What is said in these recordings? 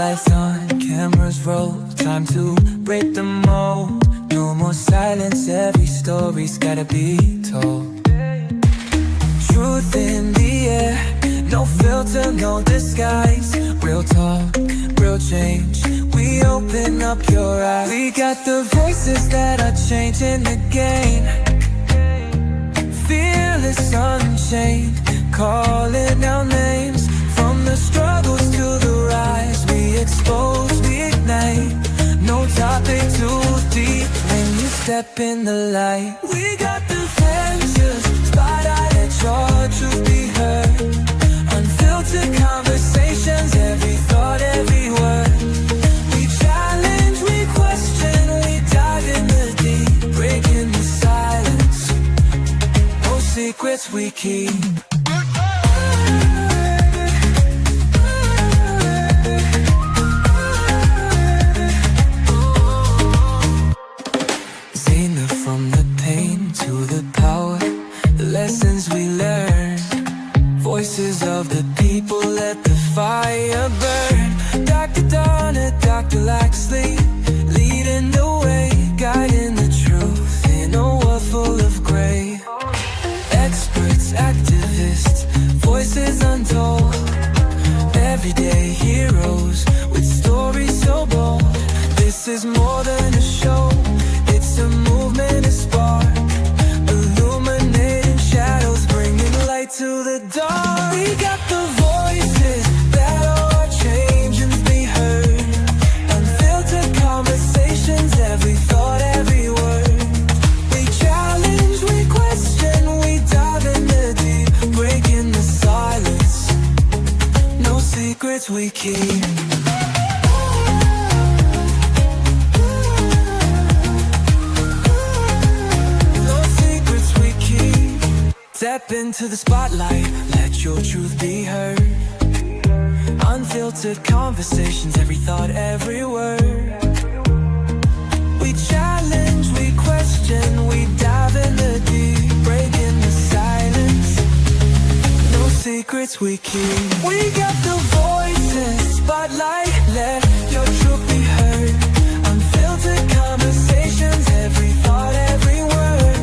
Lights on, cameras roll, time to break the mold. No more silence, every story's gotta be told. Truth in the air, no filter, no disguise. Real talk, real change, we open up your eyes. We got the voices that are changing the game. Fearless, unchained, calling our names. From the struggles to the rise, we expose, we ignite. No topic too deep when you step in the light. We got the answers, spotlight, let your truth be heard. Unfiltered conversations, every thought, every word. We challenge, we question, we dive in the deep, breaking the silence. No secrets we keep. From the pain to the power, the lessons we learn. Voices of the people, let the fire burn. Dr. Donna, Dr. Laxley, leading the way, guiding the truth in a world full of gray. Experts, activists, voices untold. Everyday heroes with stories so bold. This is more than a show, it's a movement, a spark, illuminating shadows, bringing light to the dark. We got the voices that are changing, be heard. Unfiltered conversations, every thought, every word. We challenge, we question, we dive in the deep, breaking the silence. No secrets we keep. Step into the spotlight, let your truth be heard. Unfiltered conversations, every thought, every word. We challenge, we question, we dive in the deep, breaking the silence. No secrets we keep. We got the voices, spotlight, let your truth be heard. Unfiltered conversations, every thought, every word.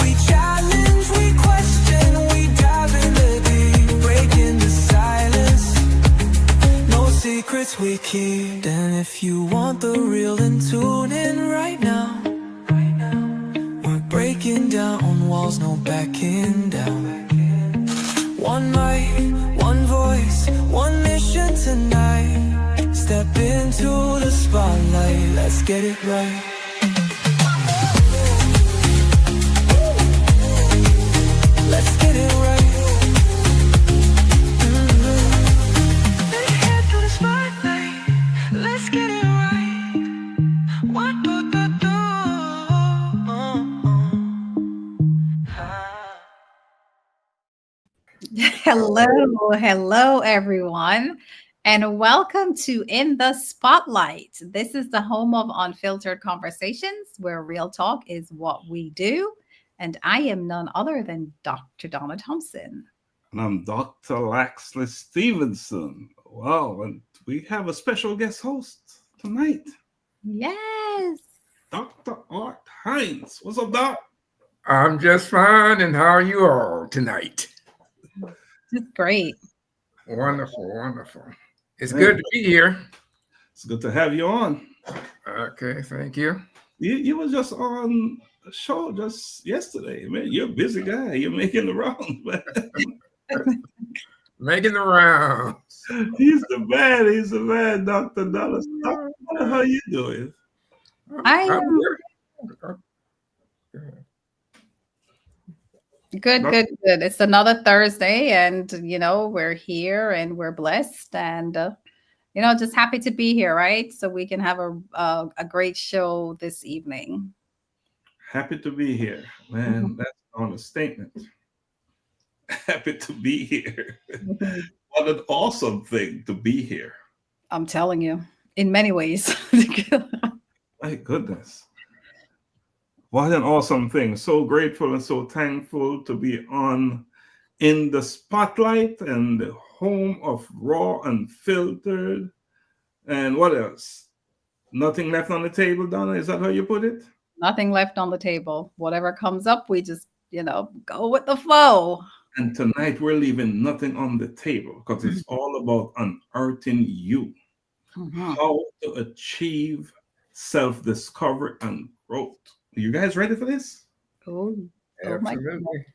We challenge, we question, we dive in the deep, breaking the silence. No secrets we keep. And if you want the real, then tune in right now. We're breaking down walls, no backing down. One mic, one voice, one mission tonight. Step into the spotlight, let's get it right. Let's get it right. Let's head to the spotlight. Let's get it right. What do? Hello, everyone, and welcome to In the Spotlight. This is the home of unfiltered conversations where real talk is what we do. And I am none other than Dr. Donna Thompson. And I'm Dr. Laxley Stephenson. Wow, and we have a special guest host tonight. Yes. Dr. Art Hines. What's up, Doc? I'm just fine, and how are you all tonight? It's great. Wonderful. It's good to be here. It's good to have you on. Okay, thank you. You were just on a show just yesterday. Man, you're a busy guy. You're making the rounds, man. Making the rounds. He's the man, Dr. Dallas. How are you doing? I'm good. It's another Thursday, and we're here and we're blessed, and just happy to be here, right? So we can have a great show this evening. Happy to be here, man. That's an understatement. Happy to be here. What an awesome thing to be here. I'm telling you, in many ways. My goodness. What an awesome thing. So grateful and so thankful to be on In the Spotlight and the home of Raw Unfiltered. And what else? Nothing left on the table, Donna? Is that how you put it? Nothing left on the table. Whatever comes up, we just, go with the flow. And tonight we're leaving nothing on the table because it's all about unearthing you. How to achieve self-discovery and growth. Are you guys ready for this? Oh my God. Absolutely.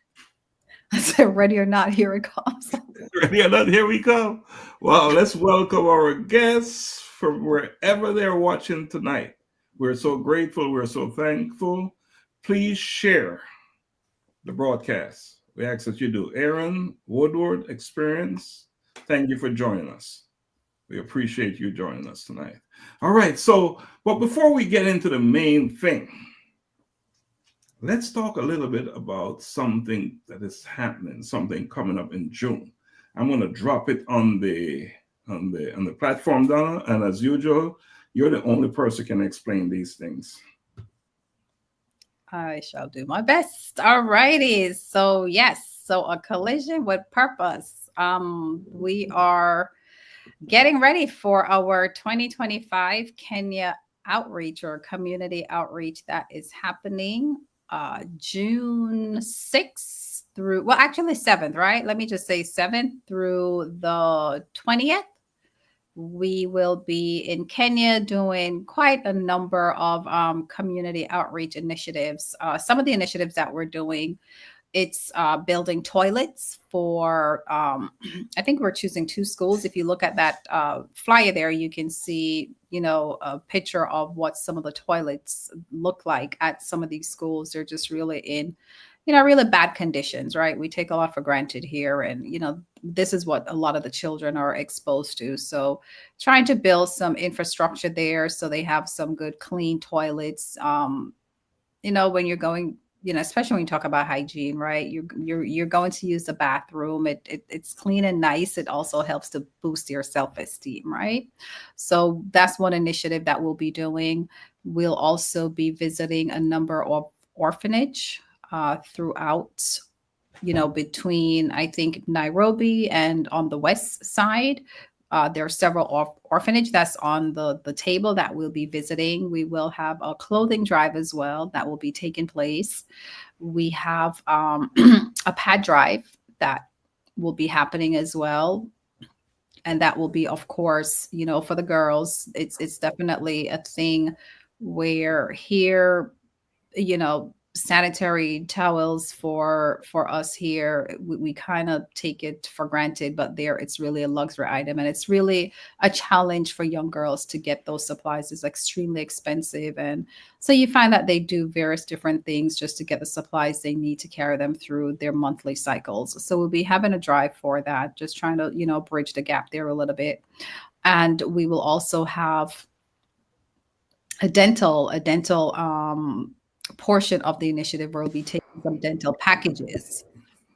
I said, ready or not, here it comes. Ready or not, here we come. Well, let's welcome our guests from wherever they're watching tonight. We're so grateful. We're so thankful. Please share the broadcast. We ask that you do. Aaron Woodward Experience, thank you for joining us. We appreciate you joining us tonight. All right, but before we get into the main thing, let's talk a little bit about something that is happening, something coming up in June. I'm going to drop it on the platform, Donna, and as usual, you're the only person who can explain these things. I shall do my best. All righty. So yes, so a collision with purpose. We are getting ready for our 2025 Kenya outreach or community outreach that is happening June 6th through, well, actually 7th, right? Let me just say 7th through the 20th. We will be in Kenya doing quite a number of community outreach initiatives. Some of the initiatives that we're doing, it's building toilets for, I think we're choosing 2 schools. If you look at that flyer there, you can see, a picture of what some of the toilets look like at some of these schools. They're just really in, really bad conditions, right? We take a lot for granted here. And, this is what a lot of the children are exposed to. So trying to build some infrastructure there so they have some good, clean toilets. When you're going, especially when you talk about hygiene, right? You're going to use the bathroom. It's clean and nice. It also helps to boost your self-esteem, right? So that's one initiative that we'll be doing. We'll also be visiting a number of orphanage throughout, between, I think, Nairobi and on the west side. There are several orphanage that's on the table that we'll be visiting. We will have a clothing drive as well that will be taking place. We have a pad drive that will be happening as well. And that will be, of course, for the girls. It's definitely a thing where here, sanitary towels for us here, we kind of take it for granted, but there it's really a luxury item, and it's really a challenge for young girls to get those supplies. It's extremely expensive, and so you find that they do various different things just to get the supplies they need to carry them through their monthly cycles. So we'll be having a drive for that, just trying to bridge the gap there a little bit. And we will also have a dental portion of the initiative where we'll be taking some dental packages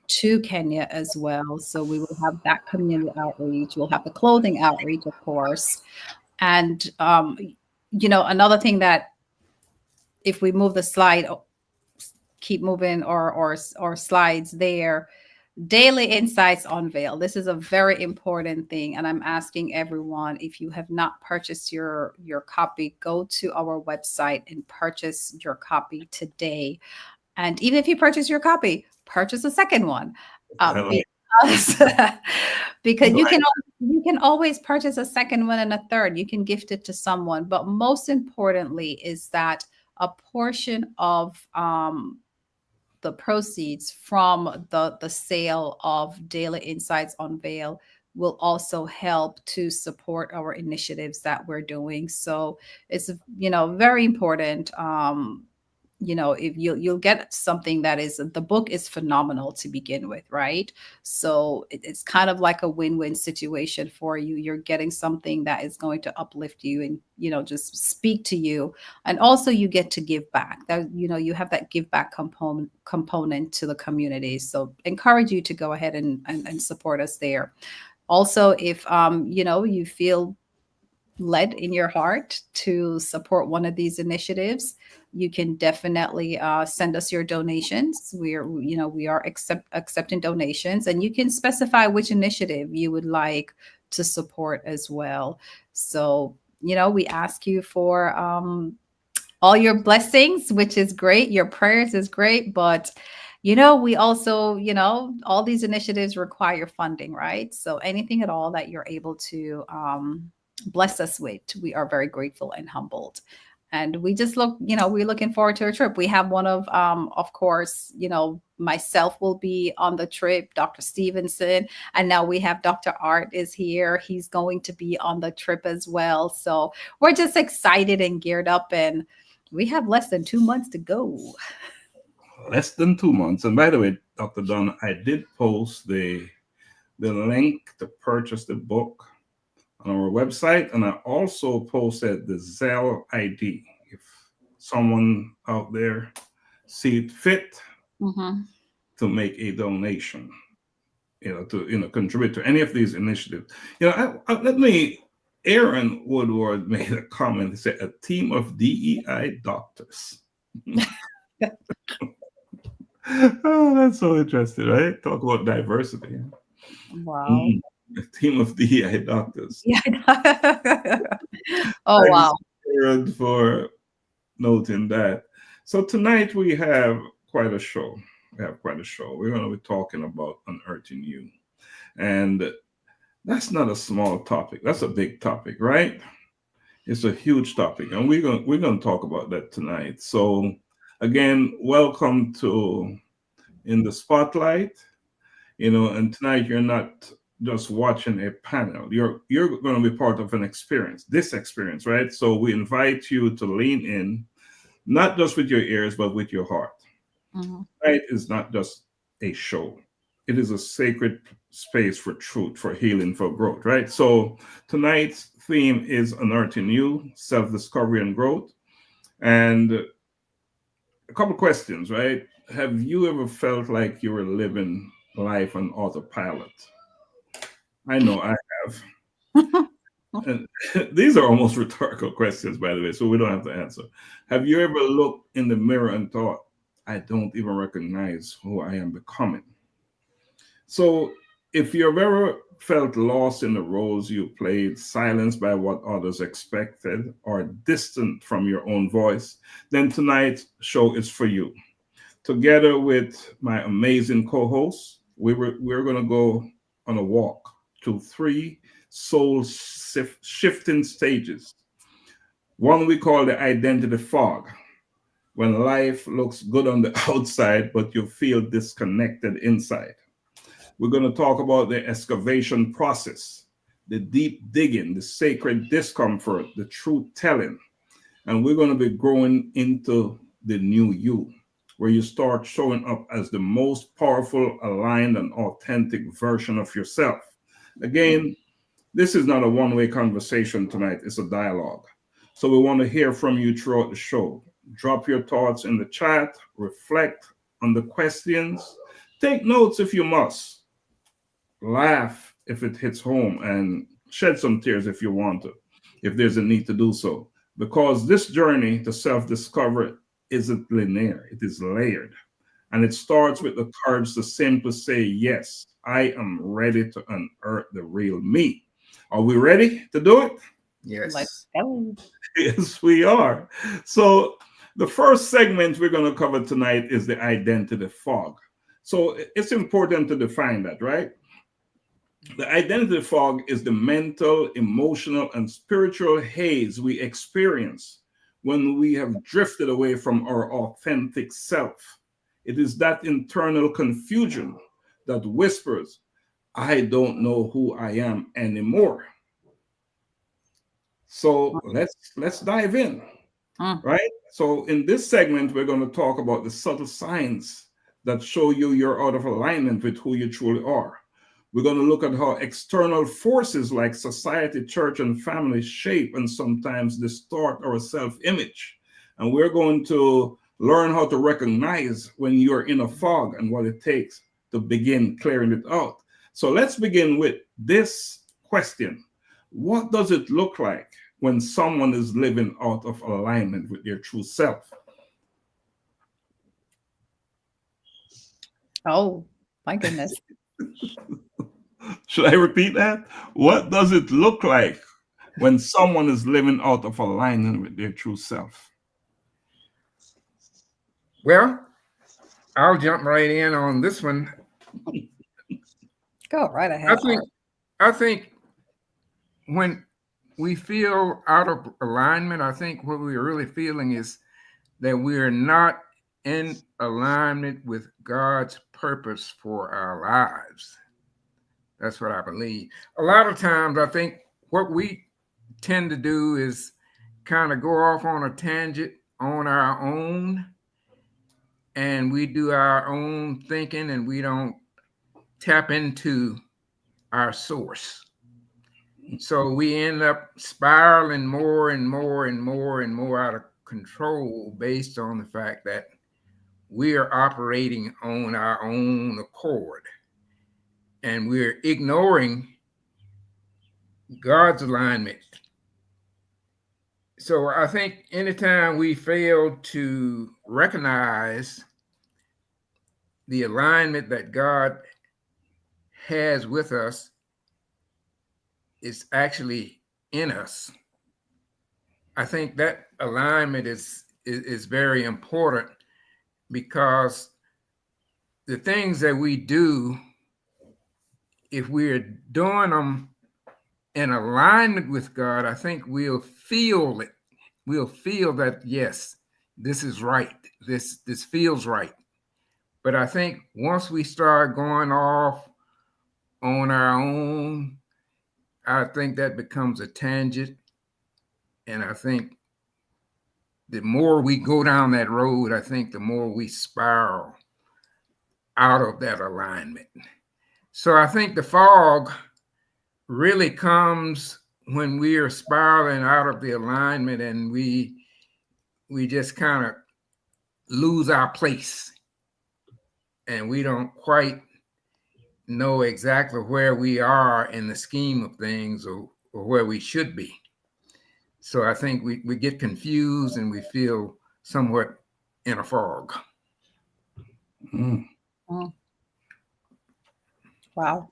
to Kenya as well. So we will have that community outreach. We'll have the clothing outreach, of course. And, another thing that if we move the slide, keep moving or slides there, Daily Insights Unveil. This is a very important thing. And I'm asking everyone, if you have not purchased your copy, go to our website and purchase your copy today. And even if you purchase your copy, purchase a second one. Because you can always purchase a second one and a third. You can gift it to someone. But most importantly is that a portion of the proceeds from the sale of Daily Insights Unveil will also help to support our initiatives that we're doing. So it's, very important. If you'll get something that is, the book is phenomenal to begin with, right? So it's kind of like a win-win situation for you. You're getting something that is going to uplift you and, just speak to you. And also you get to give back. That, you have that give back component to the community. So encourage you to go ahead and support us there. Also, if, you feel led in your heart to support one of these initiatives, you can definitely send us your donations. We are accepting donations, and you can specify which initiative you would like to support as well. So we ask you for all your blessings, which is great. Your prayers is great, but we also, all these initiatives require funding, right? So anything at all that you're able to bless us with, we are very grateful and humbled. And we just we're looking forward to a trip. We have one of course, myself will be on the trip, Dr. Stephenson, and now we have Dr. Art is here. He's going to be on the trip as well. So we're just excited and geared up, and we have less than 2 months to go. Less than 2 months. And by the way, Dr. Donna, I did post the link to purchase the book on our website, and I also posted the Zelle ID. If someone out there see it fit to make a donation, to contribute to any of these initiatives. Aaron Woodward made a comment. He said, a team of DEI doctors. Oh, that's so interesting, right? Talk about diversity. Wow. A team of DEI doctors. Yeah. Oh, wow. Aaron, for noting that. So tonight we have quite a show. We're going to be talking about unearthing you. And that's not a small topic. That's a big topic, right? It's a huge topic. And we're going to talk about that tonight. So again, welcome to In the Spotlight. And tonight you're not just watching a panel. You're going to be part of an experience, this experience, right? So we invite you to lean in, not just with your ears, but with your heart. Right? It's not just a show. It is a sacred space for truth, for healing, for growth, right? So tonight's theme is unearthing you, self-discovery and growth. And a couple questions, right? Have you ever felt like you were living life on autopilot? I know I have. And these are almost rhetorical questions, by the way, so we don't have to answer. Have you ever looked in the mirror and thought, I don't even recognize who I am becoming? So if you've ever felt lost in the roles you played, silenced by what others expected, or distant from your own voice, then tonight's show is for you. Together with my amazing co-hosts, we're going to go on a walk to 3 soul-shifting stages. One we call the identity fog, when life looks good on the outside, but you feel disconnected inside. We're going to talk about the excavation process, the deep digging, the sacred discomfort, the truth telling. And we're going to be growing into the new you, where you start showing up as the most powerful, aligned, and authentic version of yourself. Again, this is not a one-way conversation tonight. It's a dialogue. So we want to hear from you throughout the show. Drop your thoughts in the chat, reflect on the questions, take notes if you must, laugh if it hits home, and shed some tears if you want to, if there's a need to do so. Because this journey to self-discovery isn't linear, it is layered. And it starts with the courage to simply say, yes, I am ready to unearth the real me. Are we ready to do it? Yes. Let's go. Yes, we are. So the first segment we're going to cover tonight is the identity fog. So it's important to define that, right? The identity fog is the mental, emotional, and spiritual haze we experience when we have drifted away from our authentic self. It is that internal confusion that whispers, I don't know who I am anymore. So let's dive in, right? So in this segment, we're going to talk about the subtle signs that show you're out of alignment with who you truly are. We're going to look at how external forces like society, church, and family shape and sometimes distort our self-image. And we're going to learn how to recognize when you're in a fog and what it takes to begin clearing it out. So let's begin with this question. What does it look like when someone is living out of alignment with their true self? Oh, my goodness. Should I repeat that? What does it look like when someone is living out of alignment with their true self? Well, I'll jump right in on this one. Go right ahead. I think when we feel out of alignment, I think what we're really feeling is that we are not in alignment with God's purpose for our lives. That's what I believe. A lot of times, I think what we tend to do is kind of go off on a tangent on our own, and we do our own thinking, and we don't tap into our source. So we end up spiraling more and more and more and more out of control based on the fact that we are operating on our own accord, and we're ignoring God's alignment. So I think anytime we fail to recognize the alignment that God has with us is actually in us, I think that alignment is very important, because the things that we do, if we're doing them in alignment with God, I think we'll feel it. We'll feel that, yes, this is right. This feels right. But I think once we start going off on our own, I think that becomes a tangent. And I think the more we go down that road, I think the more we spiral out of that alignment. So I think the fog really comes when we are spiraling out of the alignment, and we just kind of lose our place, and we don't quite know exactly where we are in the scheme of things, or where we should be. So I think we get confused, and we feel somewhat in a fog. Mm. Mm. Wow.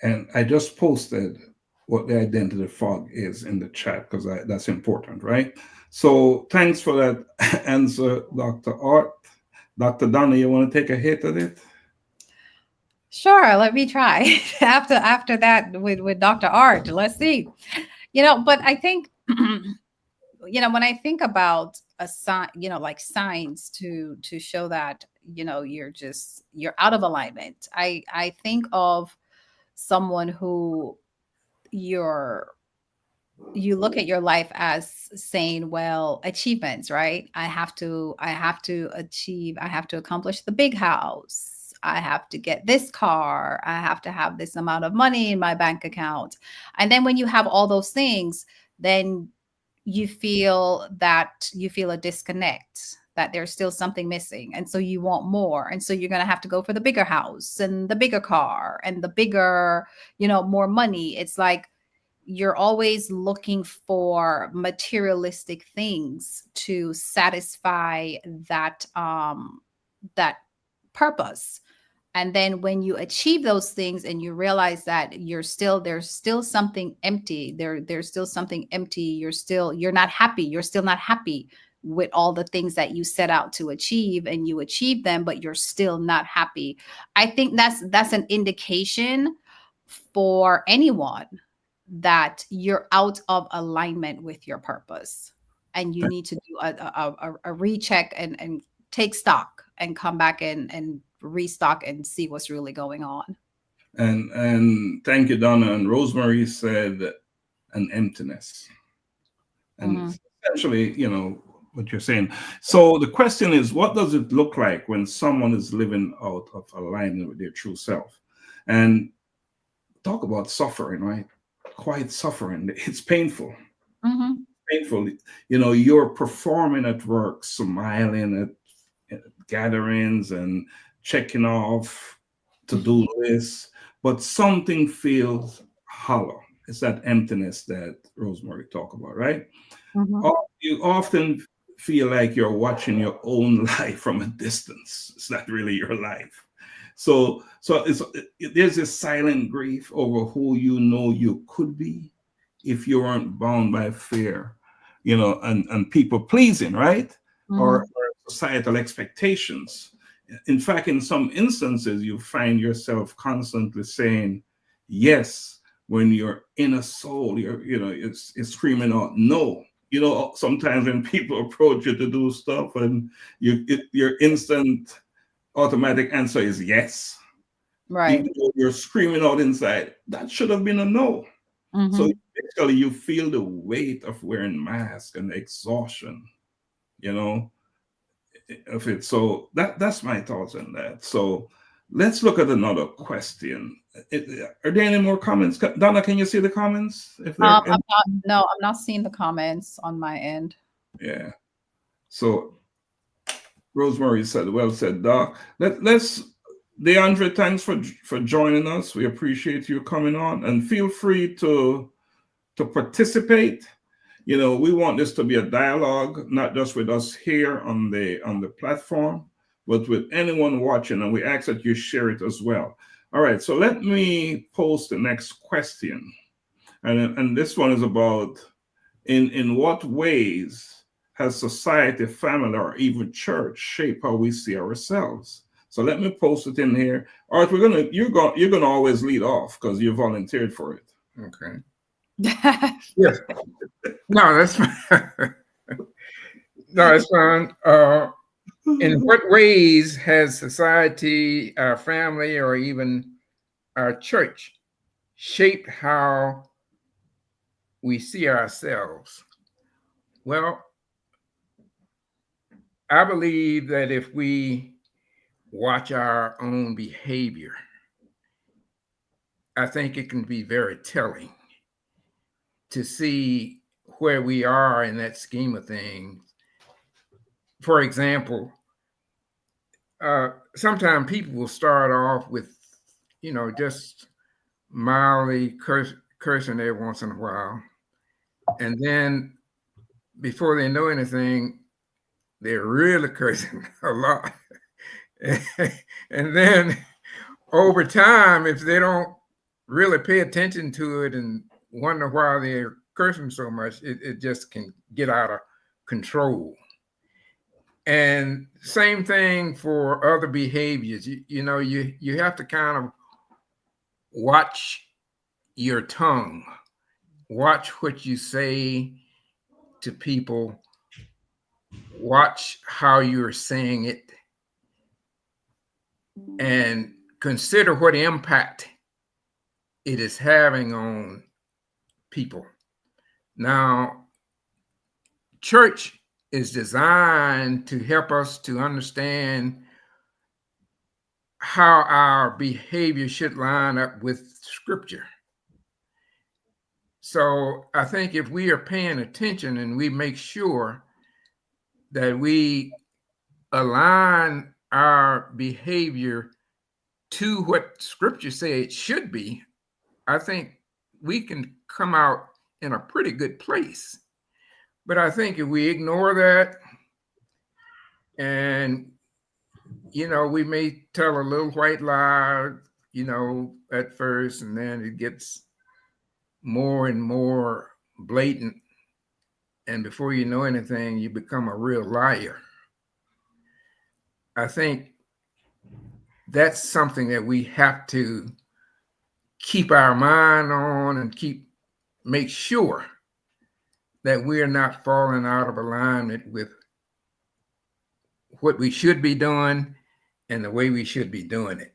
And I just posted what the identity fog is in the chat, because that's important, right? So thanks for that answer, Dr. Art. Dr. Donna, you want to take a hit at it? Sure, let me try. after that with Dr. Art, let's see. But I think when I think about a sign, like signs to show that you're out of alignment, I think of someone who you look at your life as saying, well, achievements, right? I have to achieve, I have to accomplish the big house, I have to get this car, I have to have this amount of money in my bank account. And then when you have all those things, then you feel a disconnect, that there's still something missing. And so you want more. And so you're going to have to go for the bigger house and the bigger car and the bigger, more money. It's like you're always looking for materialistic things to satisfy that purpose. And then when you achieve those things and you realize that there's still something empty, there's still something empty, you're not happy. You're still not happy with all the things that you set out to achieve, and you achieve them, but you're still not happy. I think that's an indication for anyone that you're out of alignment with your purpose, and you need to do a recheck and take stock and come back and restock and see what's really going on. And thank you, Donna. And Rosemary said an emptiness. And essentially, what you're saying. So the question is, what does it look like when someone is living out of alignment with their true self? And talk about suffering, right? Quite suffering. It's painful. Painful. You're performing at work, smiling at gatherings and checking off to-do lists, but something feels hollow. It's that emptiness that Rosemary talked about, right? You often feel like you're watching your own life from a distance. It's not really your life. So there's this silent grief over who you could be, if you weren't bound by fear, and people pleasing, right? Or societal expectations. In fact, in some instances, you find yourself constantly saying yes when your inner soul, it's screaming out no. Sometimes when people approach you to do stuff, and your instant automatic answer is yes, Right. even though you're screaming out inside, that should have been a no. So basically, you feel the weight of wearing masks and the exhaustion, you know, of it. So that's my thoughts on that. So let's look at another question. Are there any more comments? Donna, can you see the comments? If they're I'm not seeing the comments on my end. Yeah. So Rosemary said, well said, Doc. Let's DeAndre, thanks for joining us. We appreciate you coming on, and feel free to participate. We want this to be a dialogue, not just with us here on the platform, but with anyone watching, and we ask that you share it as well. All right, so let me post the next question, and this one is about in what ways has society, family, or even church shaped how we see ourselves? So let me post it in here. All right, you're gonna always lead off because you volunteered for it. Okay. Yes. No, that's fine. No, it's fine. In what ways has society, our family, or even our church shaped how we see ourselves? Well, I believe that if we watch our own behavior, I think it can be very telling to see where we are in that scheme of things. For example, sometimes people will start off with, just mildly cursing every once in a while. And then before they know anything, they're really cursing a lot. And then over time, if they don't really pay attention to it and wonder why they're cursing so much, it just can get out of control. And same thing for other behaviors. You have to kind of watch your tongue, watch what you say to people, watch how you're saying it, and consider what impact it is having on people. Now, church is designed to help us to understand how our behavior should line up with Scripture. So I think if we are paying attention and we make sure that we align our behavior to what Scripture says it should be, I think we can come out in a pretty good place. But I think if we ignore that, and we may tell a little white lie, at first, and then it gets more and more blatant, and before you know anything, you become a real liar. I think that's something that we have to keep our mind on and make sure that we're not falling out of alignment with what we should be doing and the way we should be doing it.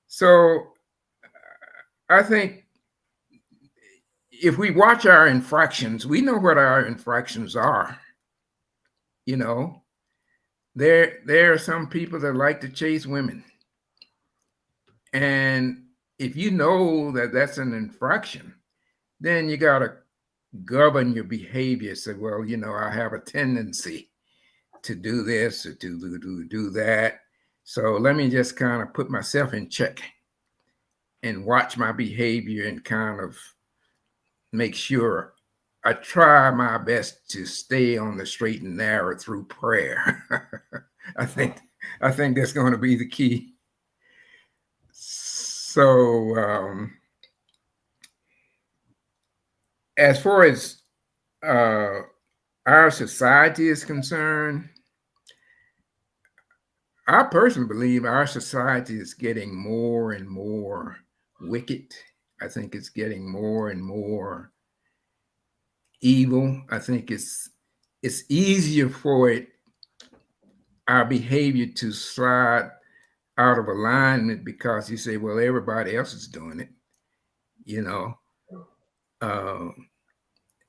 So I think if we watch our infractions, we know what our infractions are. There are some people that like to chase women. And if you know that that's an infraction, then you got to govern your behavior. Say, well, I have a tendency to do this or to do that. So let me just kind of put myself in check and watch my behavior and kind of make sure I try my best to stay on the straight and narrow through prayer. I think that's going to be the key. So as far as our society is concerned, I personally believe our society is getting more and more wicked. I think it's getting more and more evil. I think it's easier for our behavior to slide out of alignment because you say, well, everybody else is doing it. You know,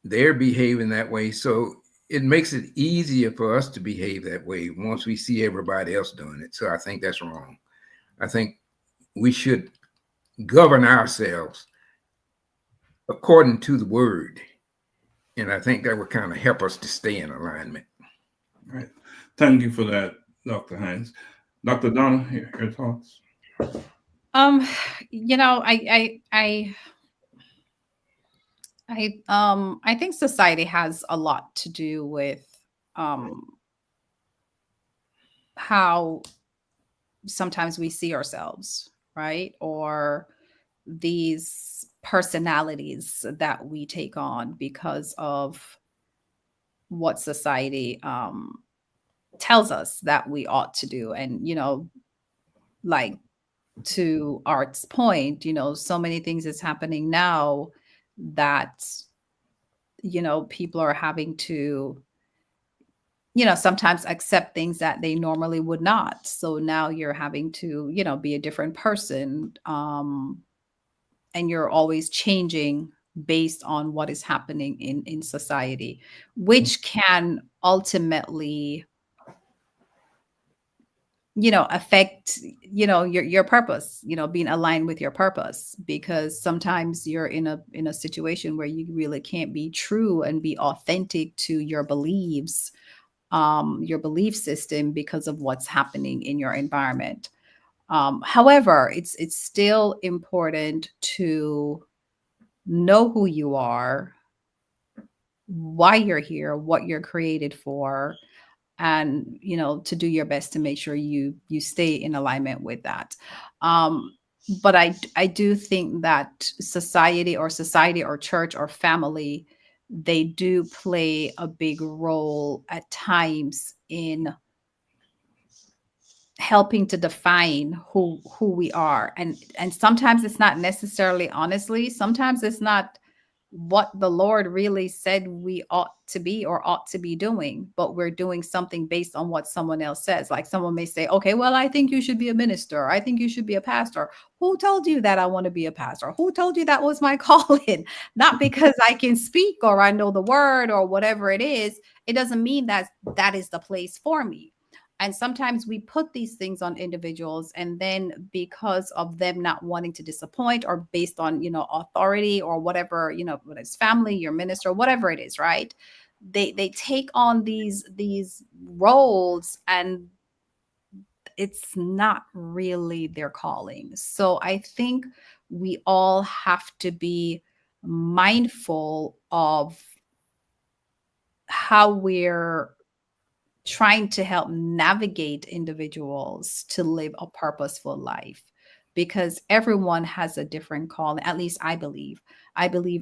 they're behaving that way. So it makes it easier for us to behave that way once we see everybody else doing it. So I think that's wrong. I think we should govern ourselves according to the word. And I think that would kind of help us to stay in alignment. Right. Thank you for that, Dr. Hines. Dr. Donna, your thoughts? You know, I think society has a lot to do with how sometimes we see ourselves, right? Or these personalities that we take on because of what society tells us that we ought to do. And, you know, like to Art's point, you know, so many things is happening now that, you know, people are having to, you know, sometimes accept things that they normally would not. So now you're having to, you know, be a different person. And you're always changing based on what is happening in society, which can ultimately, you know, affect, you know, your purpose, you know, being aligned with your purpose, because sometimes you're in a situation where you really can't be true and be authentic to your beliefs, your belief system, because of what's happening in your environment. However, it's still important to know who you are, why you're here, what you're created for, and, you know, to do your best to make sure you stay in alignment with that. But I do think that society or church or family, they do play a big role at times in helping to define who we are. And sometimes it's not necessarily, honestly, sometimes it's not what the Lord really said we ought to be or ought to be doing, but we're doing something based on what someone else says. Like someone may say, okay, well, I think you should be a minister. I think you should be a pastor. Who told you that I want to be a pastor? Who told you that was my calling? Not because I can speak or I know the word or whatever it is. It doesn't mean that that is the place for me. And sometimes we put these things on individuals, and then because of them not wanting to disappoint, or based on, you know, authority or whatever, you know, whether it's family, your minister, whatever it is, right? They take on these roles, and it's not really their calling. So I think we all have to be mindful of how we're trying to help navigate individuals to live a purposeful life, because everyone has a different calling. At least I believe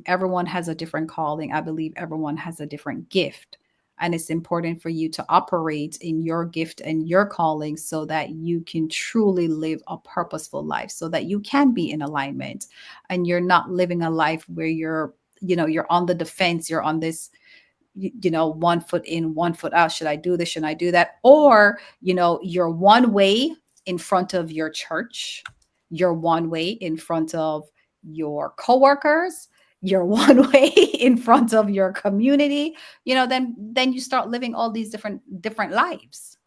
everyone has a different calling. I believe everyone has a different gift, and it's important for you to operate in your gift and your calling so that you can truly live a purposeful life, so that you can be in alignment and you're not living a life where you're, you know, you're on the defense, you're on this, you know, 1 foot in, 1 foot out. Should I do this? Should I do that? Or, you know, you're one way in front of your church, you're one way in front of your coworkers, you're one way in front of your community, you know, then you start living all these different lives,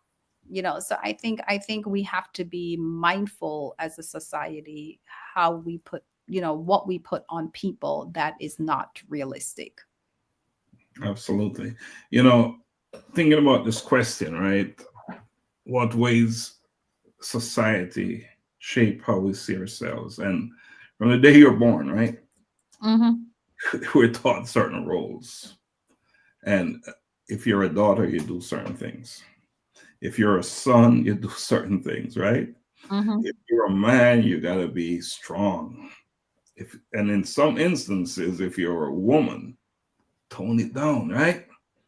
you know. So I think we have to be mindful as a society how we put, you know, what we put on people that is not realistic. Absolutely. You know, thinking about this question, right? What ways society shape how we see ourselves? And from the day you're born, right? Mm-hmm. We're taught certain roles. And if you're a daughter, you do certain things. If you're a son, you do certain things, right? Mm-hmm. If you're a man, you got to be strong. And in some instances, if you're a woman, tone it down, right?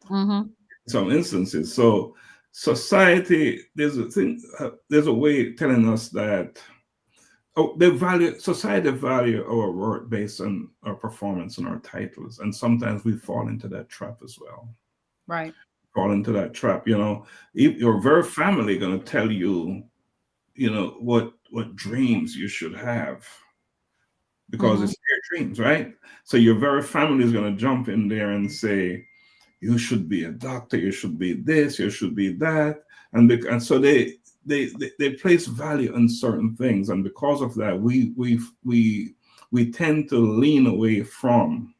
Mm-hmm. Some instances. So society, there's a thing, there's a way telling us that society value our work based on our performance and our titles, and sometimes we fall into that trap as well. Right. Fall into that trap, your very family going to tell you, what dreams you should have because Mm-hmm. it's their dreams, right? So your very family is going to jump in there and say, you should be a doctor, you should be this, you should be that, and so they place value on certain things, and because of that, we tend to lean away from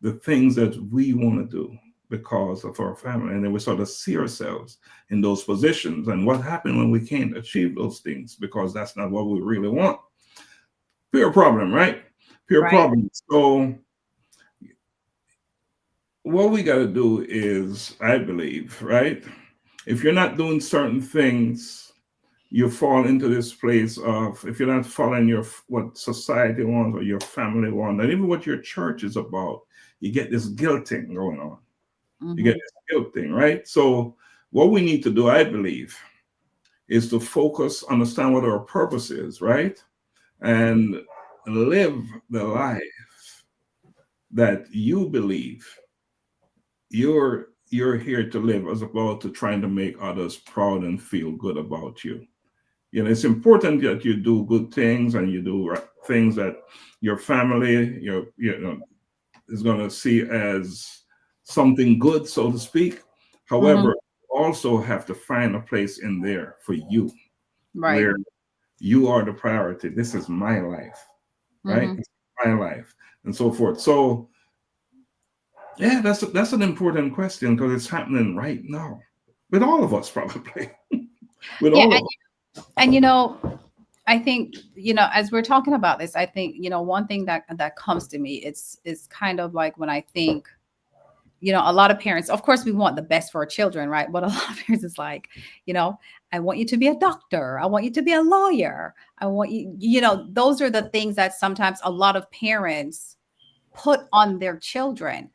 the things that we want to do because of our family, and then we sort of see ourselves in those positions. And what happens when we can't achieve those things because that's not what we really want? Pure problem, right? Pure Right. problem. So what we got to do is, I believe, right? If you're not doing certain things, you fall into this place of, if you're not following what society wants or your family wants, and even what your church is about, you get this guilt thing going on. You get Mm-hmm. this guilt thing, right? So what we need to do, I believe, is to focus, understand what our purpose is, right? And live the life that you believe you're here to live, as opposed to trying to make others proud and feel good about you. It's important that you do good things and you do things that your family, is going to see as something good, so to speak. Mm-hmm. However, you also have to find a place in there for you Right. where you are the priority. This is my life, right? Mm-hmm. It's my life, and so forth. So, yeah, that's an important question because it's happening right now with all of us, probably with Yeah. all of us. And I think, as we're talking about this, I think, one thing that comes to me, it's kind of like when I think, a lot of parents, of course, we want the best for our children, right? But a lot of parents is like, I want you to be a doctor. I want you to be a lawyer. I want you, those are the things that sometimes a lot of parents put on their children.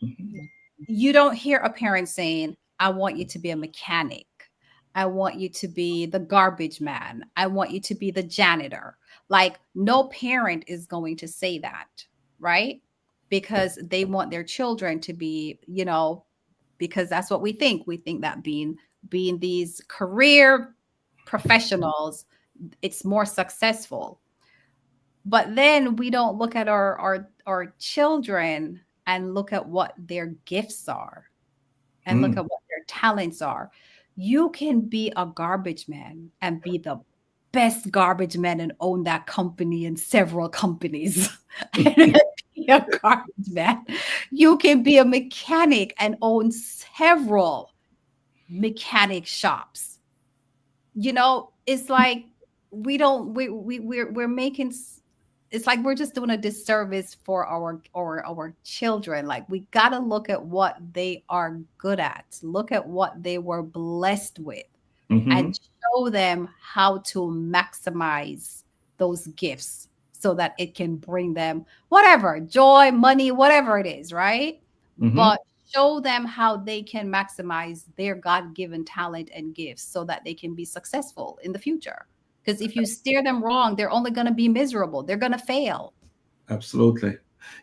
Mhm. You don't hear a parent saying, I want you to be a mechanic. I want you to be the garbage man. I want you to be the janitor. Like, no parent is going to say that, right? Because they want their children to be, because that's what we think. We think that being these career professionals, it's more successful. But then we don't look at our children and look at what their gifts are and look Mm, at what their talents are. You can be a garbage man and be the best garbage man and own that company and several companies and be a garbage man. You can be a mechanic and own several mechanic shops. It's like we don't we're making it's like we're just doing a disservice for our children. Like, we got to look at what they are good at, look at what they were blessed with, mhm, and show them how to maximize those gifts so that it can bring them whatever joy, money, whatever it is, right? mhm. But show them how they can maximize their God-given talent and gifts so that they can be successful in the future. Because if you steer them wrong, they're only going to be miserable. They're going to fail. Absolutely.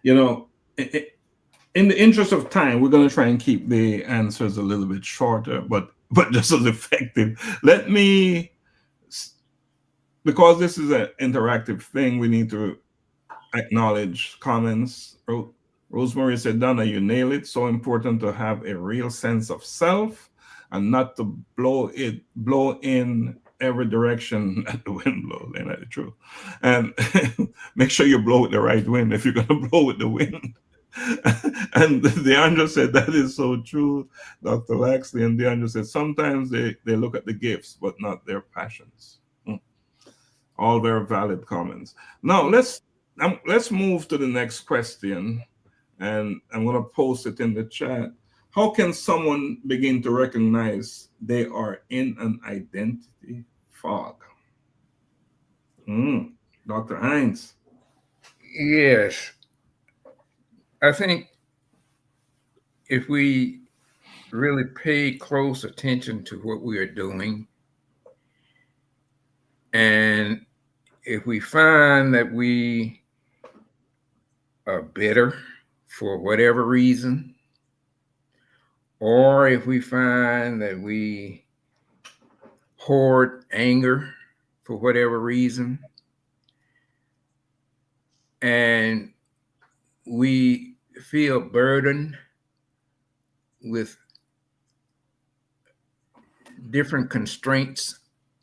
You know, in the interest of time, we're going to try and keep the answers a little bit shorter, but just as effective. Let me, because this is an interactive thing, we need to acknowledge comments. Rosemary said, Donna, you nail it. So important to have a real sense of self and not to blow in every direction that the wind blows. Ain't that the truth? And make sure you blow with the right wind if you're going to blow with the wind. And Deandra said, that is so true, Dr. Laxley. And Deandra said, sometimes they look at the gifts, but not their passions. All very valid comments. Now let's move to the next question, and I'm going to post it in the chat. How can someone begin to recognize they are in an identity fog? Dr. Hines. Yes, I think if we really pay close attention to what we are doing, and if we find that we are bitter for whatever reason, or if we find that we hoard anger for whatever reason, and we feel burdened with different constraints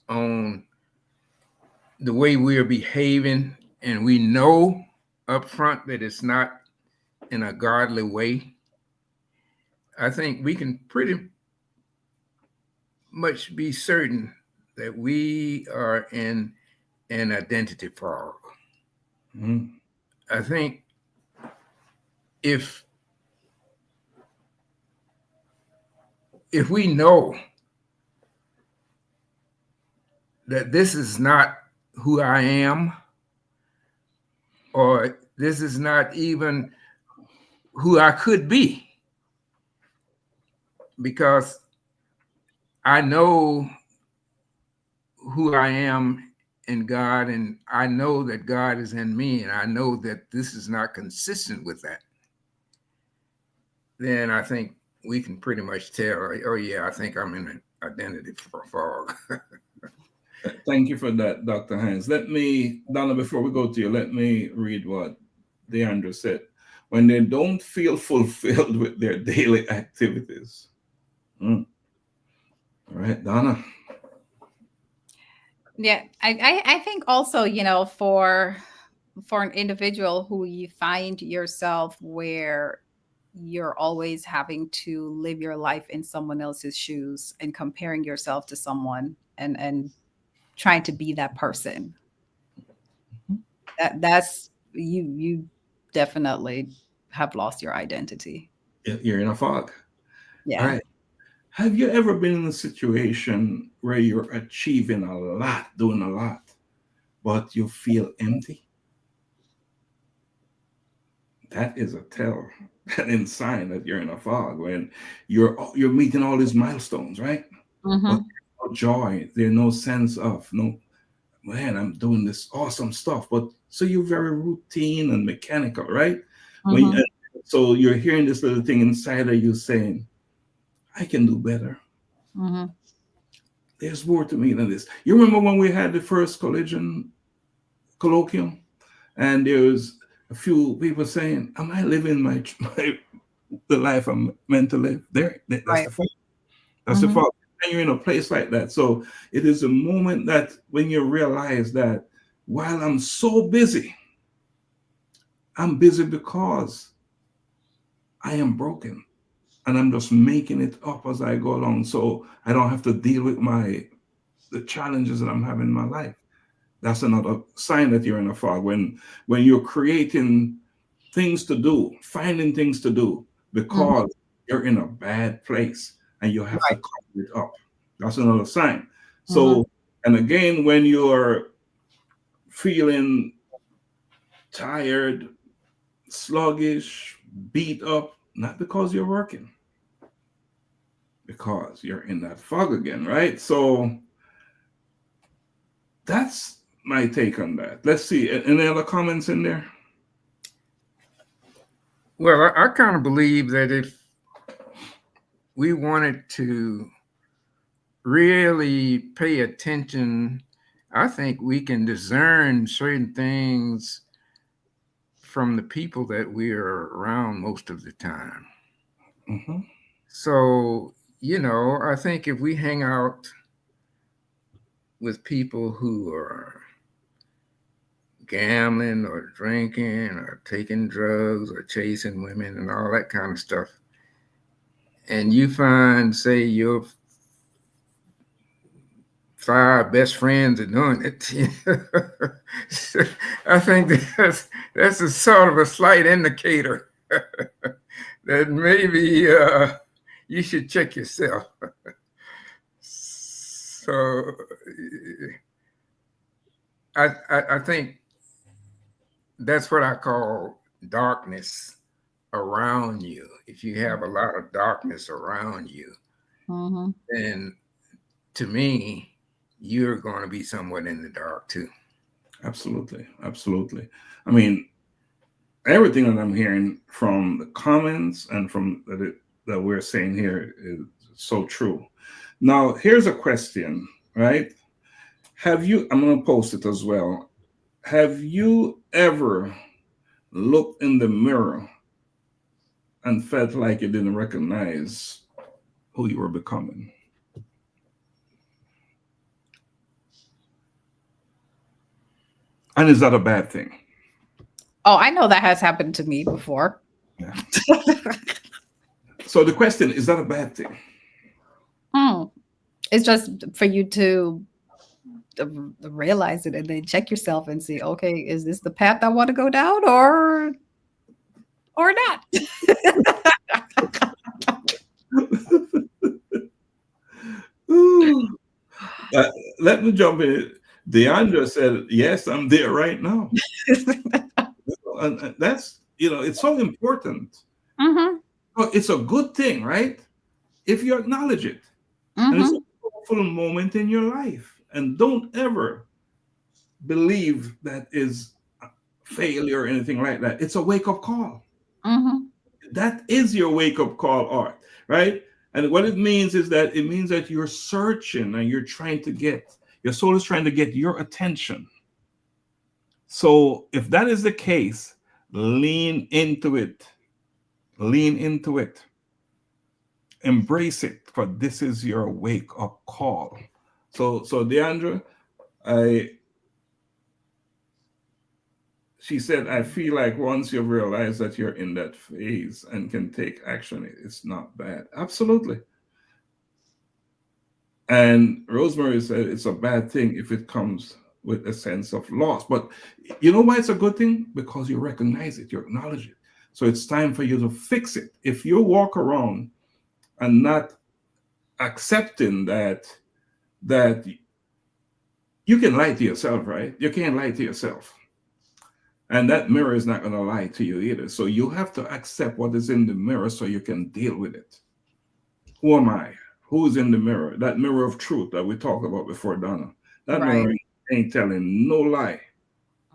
on the way we are behaving, and we know up front that it's not in a godly way, I think we can pretty much be certain that we are in an identity fog. Mm-hmm. I think if we know that this is not who I am, or this is not even who I could be, because I know who I am in God, and I know that God is in me, and I know that this is not consistent with that, then I think we can pretty much tell, oh yeah, I think I'm in an identity fog. Thank you for that, Dr. Hines. Let me, Donna, before we go to you, let me read what Deandra said. When they don't feel fulfilled with their daily activities. All right, Donna. Yeah, I think also, for an individual who you find yourself where you're always having to live your life in someone else's shoes and comparing yourself to someone and trying to be that person. That's you definitely have lost your identity. You're in a fog. Yeah. All right. Have you ever been in a situation where you're achieving a lot, doing a lot, but you feel empty? That is a tell, that sign that you're in a fog when you're meeting all these milestones, right? But Mm-hmm. no joy, there's no sense of no, man, I'm doing this awesome stuff. But so you're very routine and mechanical, right? When Mm-hmm. so you're hearing this little thing inside of you saying, I can do better. Mm-hmm. There's more to me than this. You remember when we had the first colloquium, and there was a few people saying, "Am I living the life I'm meant to live?" That's Right. the fact. That's the Mm-hmm. fact. And you're in a place like that. So it is a moment that when you realize that while I'm so busy, I'm busy because I am broken, and I'm just making it up as I go along, so I don't have to deal with the challenges that I'm having in my life. That's another sign that you're in a fog. When you're creating things to do, finding things to do Mm-hmm. because you're in a bad place and you have to Right. cover it up. That's another sign. Mm-hmm. So, and again, when you're feeling tired, sluggish, beat up, not because you're working, because you're in that fog again, right? So that's my take on that. Let's see. Any other comments in there? Well, I kind of believe that if we wanted to really pay attention, I think we can discern certain things from the people that we are around most of the time. Mm-hmm. So, I think if we hang out with people who are gambling or drinking or taking drugs or chasing women and all that kind of stuff, and you find, say, your 5 best friends are doing it, I think that's a sort of a slight indicator that maybe you should check yourself. So I think that's what I call darkness around you, if you have a lot of darkness around you, then to me, you're going to be somewhat in the dark too. Absolutely. Absolutely. I mean, everything that I'm hearing from the comments and from that we're saying here is so true. Now, here's a question, right? I'm going to post it as well. Have you ever looked in the mirror and felt like you didn't recognize who you were becoming? And is that a bad thing? Oh, I know that has happened to me before. Yeah. So the question, is that a bad thing? It's just for you to realize it and then check yourself and see, okay, is this the path I want to go down or not? Let me jump in. Deandra said, yes, I'm there right now. And that's, it's so important. But it's a good thing, right? If you acknowledge it. And it's a powerful moment in your life. And don't ever believe that is failure or anything like that. It's a wake-up call. That is your wake-up call, Art, right? And what it means is that you're searching and you're trying to your soul is trying to get your attention. So if that is the case, lean into it. Lean into it. Embrace it, for this is your wake-up call. So Deandra, she said, I feel like once you realize that you're in that phase and can take action, it's not bad. Absolutely. And Rosemary said it's a bad thing if it comes with a sense of loss. But you know why it's a good thing? Because you recognize it, you acknowledge it. So it's time for you to fix it. If you walk around and not accepting that you can lie to yourself, right? You can't lie to yourself. And that mirror is not going to lie to you either. So you have to accept what is in the mirror so you can deal with it. Who am I? Who's in the mirror? That mirror of truth that we talked about before, Donna. That mirror ain't telling no lie.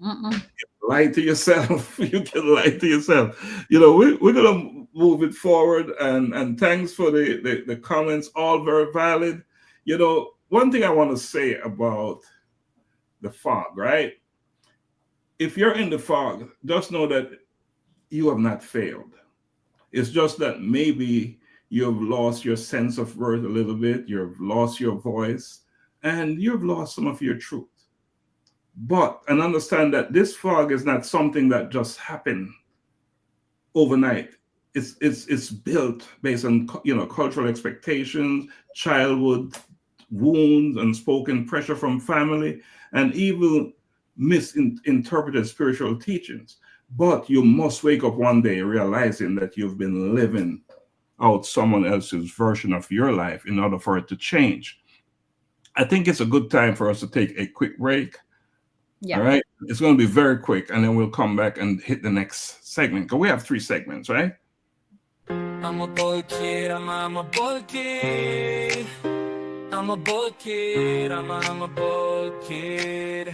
You can lie to yourself. You can lie to yourself. We're going to move it forward. And thanks for the comments, all very valid. One thing I want to say about the fog, right? If you're in the fog, just know that you have not failed. It's just that maybe you've lost your sense of worth a little bit. You've lost your voice and you've lost some of your truth. And understand that this fog is not something that just happened overnight. It's built based on cultural expectations, childhood wounds, unspoken pressure from family, and even misinterpreted spiritual teachings. But you must wake up one day realizing that you've been living out someone else's version of your life in order for it to change. I think it's a good time for us to take a quick break. Yeah. All right. It's going to be very quick, and then we'll come back and hit the next segment, because we have 3 segments, right? I'm a boy kid, I'm a boy kid. I'm a boy kid, I'm a boy kid.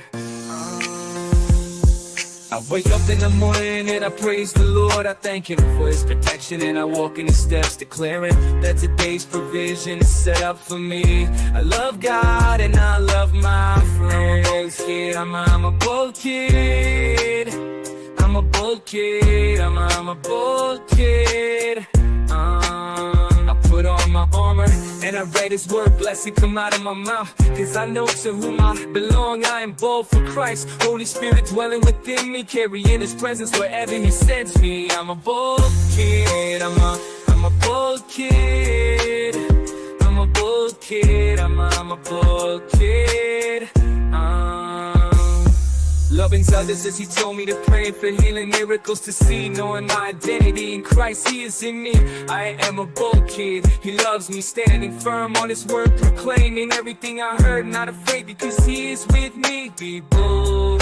I wake up in the morning and I praise the Lord. I thank Him for His protection, and I walk in His steps, declaring that today's provision is set up for me. I love God and I love my friends. I'm a bold kid. I'm a bold kid. I'm a bold kid. I put on my armor and I read His word, blessing come out of my mouth, cause I know to whom I belong. I am bold for Christ, Holy Spirit dwelling within me, carrying His presence wherever He sends me. I'm a bold kid, I'm a bold kid. I'm a bold kid, I'm a bold kid. Loving others as He told me to pray, for healing, miracles to see, knowing my identity in Christ, He is in me. I am a bold kid, He loves me, standing firm on His word, proclaiming everything I heard, not afraid because He is with me. Be bold.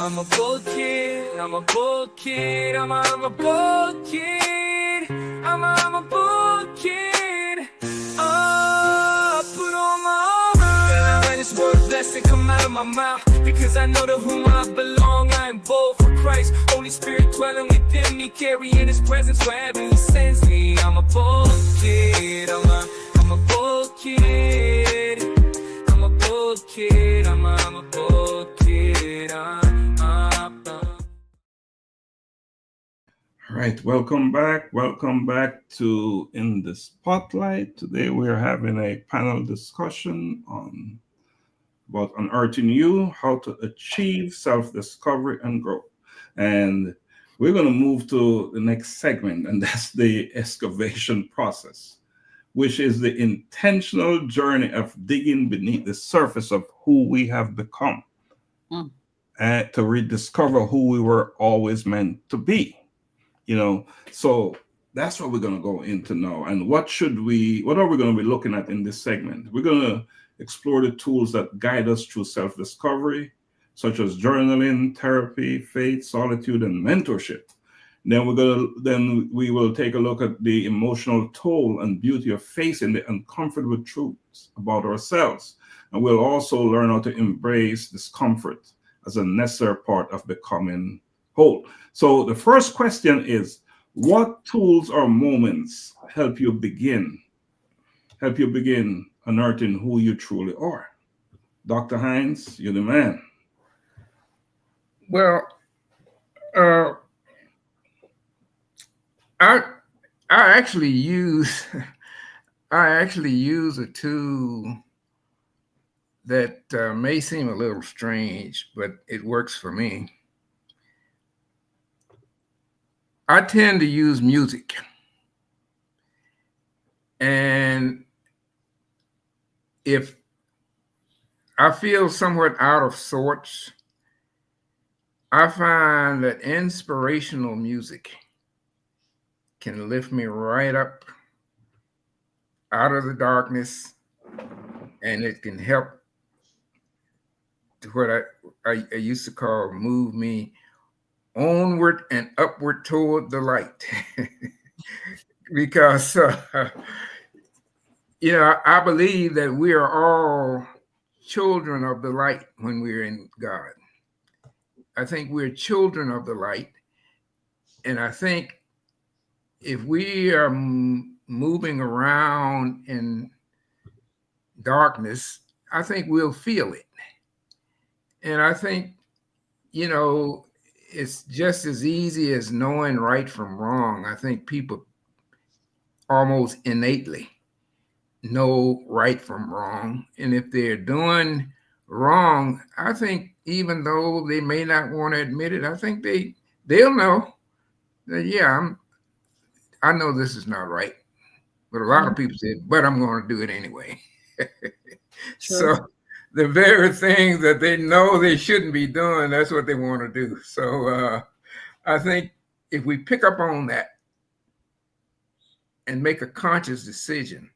I'm a bold kid, I'm a bold kid, I'm a bold kid, I'm a bold kid. Put on my armor, and I let His word blessed come out of my mouth, because I know to whom I belong. I am bold for Christ, Holy Spirit dwelling within me, carrying His presence wherever He sends me. I'm a bold kid, I'm a bold kid, I'm a bold kid, I'm a bold kid. All right, welcome back. Welcome back to In the Spotlight. Today we are having a panel discussion on about unearthing you, how to achieve self-discovery and growth. And we're going to move to the next segment, and that's the excavation process, which is the intentional journey of digging beneath the surface of who we have become, and to rediscover who we were always meant to be. So that's what we're going to go into now. And what are we going to be looking at in this segment? We're going to explore the tools that guide us through self-discovery, such as journaling, therapy, faith, solitude, and mentorship. Then we will take a look at the emotional toll and beauty of facing the uncomfortable truths about ourselves. And we'll also learn how to embrace discomfort as a necessary part of becoming whole. So the first question is, what tools or moments help you begin unearthing who you truly are? Dr. Hines, you're the man. Well, I actually use a tool that may seem a little strange, but it works for me. I tend to use music, and if I feel somewhat out of sorts, I find that inspirational music can lift me right up out of the darkness, and it can help to what I used to call move me onward and upward toward the light. Because I believe that we are all children of the light when we're in God. I think we're children of the light, and I think if we are moving around in darkness, I think we'll feel it. And I think, it's just as easy as knowing right from wrong. I think people almost innately know right from wrong. And if they're doing wrong, I think even though they may not want to admit it, I think they'll know that, yeah, I know this is not right. But a lot of people say, but I'm going to do it anyway. So the very things that they know they shouldn't be doing, that's what they want to do. So I think if we pick up on that and make a conscious decision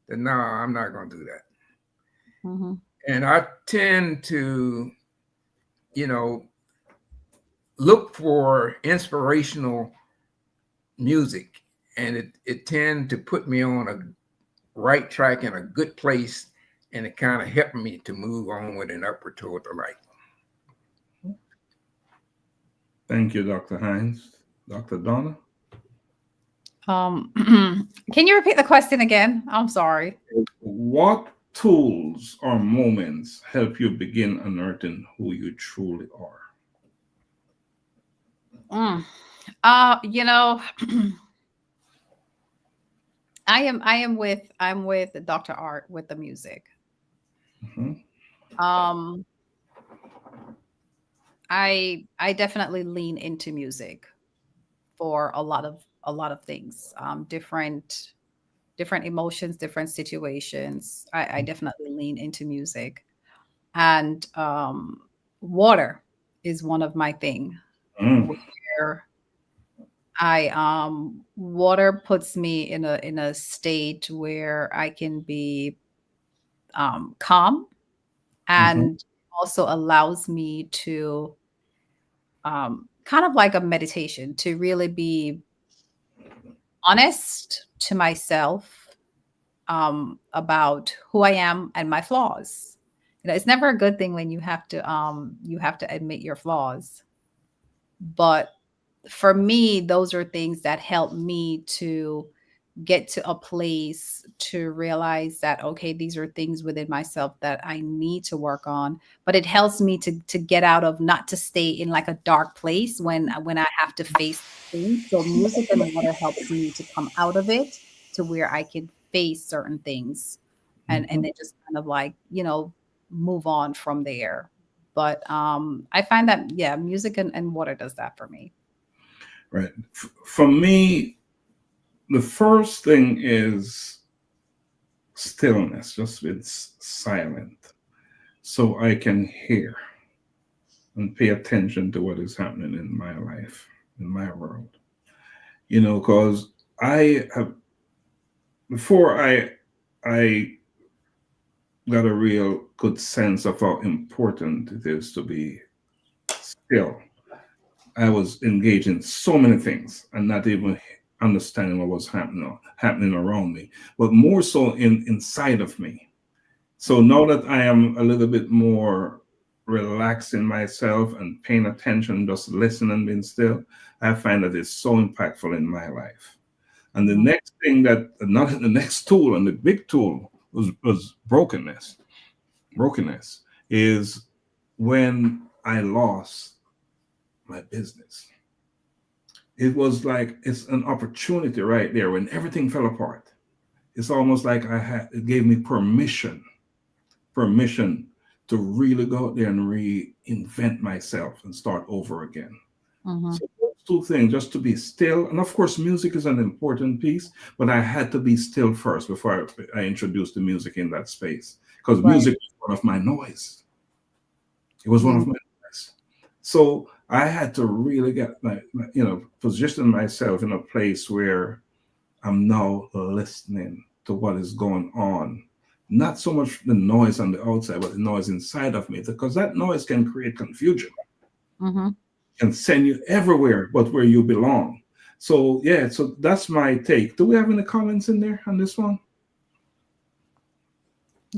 that, no, I'm not going to do that. Mm-hmm. And I tend to, look for inspirational music, and it tend to put me on a right track in a good place, and it kind of helped me to move onward and upward toward the light. Thank you, Dr. Hines. Dr. Donna? Can you repeat the question again? I'm sorry. What tools or moments help you begin unearthing who you truly are? I'm with Dr. Art with the music. Mm-hmm. I definitely lean into music for a lot of things, different emotions, different situations. I definitely lean into music, and water is one of my things. Where water puts me in a state where I can be calm, and also allows me to kind of like a meditation to really be honest to myself about who I am and my flaws. It's never a good thing when you have to admit your flaws. But for me, those are things that help me to get to a place to realize that, okay, these are things within myself that I need to work on. But it helps me to get out of, not to stay in like a dark place when I have to face things. So music and water helps me to come out of it to where I can face certain things and then just kind of like, move on from there. But I find that, yeah, music and water does that for me. Right. For me, the first thing is stillness, just it's silent, so I can hear and pay attention to what is happening in my life, in my world. Because I have, before I got a real good sense of how important it is to be still. I was engaged in so many things and not even understanding what was happening around me, but more so inside of me. So now that I am a little bit more relaxed in myself and paying attention, just listening and being still, I find that it's so impactful in my life. And the next thing not the next tool, and the big tool was brokenness. Brokenness is when I lost my business. It was like it's an opportunity right there when everything fell apart. It's almost like it gave me permission to really go out there and reinvent myself and start over again. So those two things, just to be still, and of course music is an important piece, but I had to be still first before I introduced the music in that space, because music was one of my noise. It was one of my noise. So I had to really get position myself in a place where I'm now listening to what is going on. Not so much the noise on the outside, but the noise inside of me, because that noise can create confusion and send you everywhere but where you belong. So yeah, so that's my take. Do we have any comments in there on this one?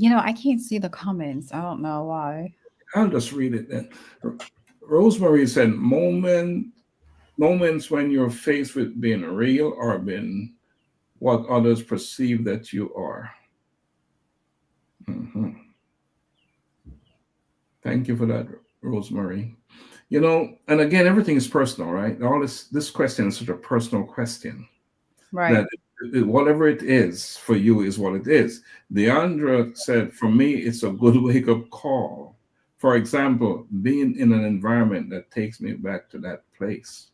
I can't see the comments. I don't know why. I'll just read it then. Rosemary said, moments when you're faced with being real or being what others perceive that you are. Thank you for that, Rosemary. And again, everything is personal, right? All this question is such a personal question. Right. That whatever it is for you is what it is. Deandra said, for me, it's a good wake-up call. For example, being in an environment that takes me back to that place.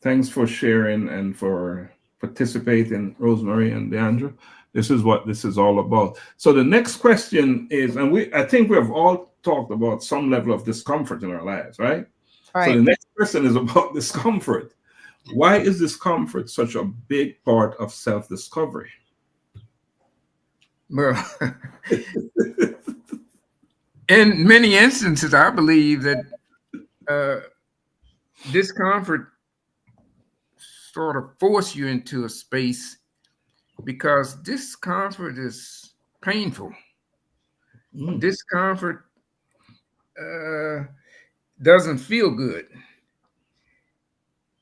Thanks for sharing and for participating, Rosemary and Deandra. This is what this is all about. So the next question is, and I think we have all talked about some level of discomfort in our lives, right? So the next question is about discomfort. Why is discomfort such a big part of self-discovery? Well, in many instances, I believe that discomfort sort of force you into a space because discomfort is painful. Discomfort doesn't feel good.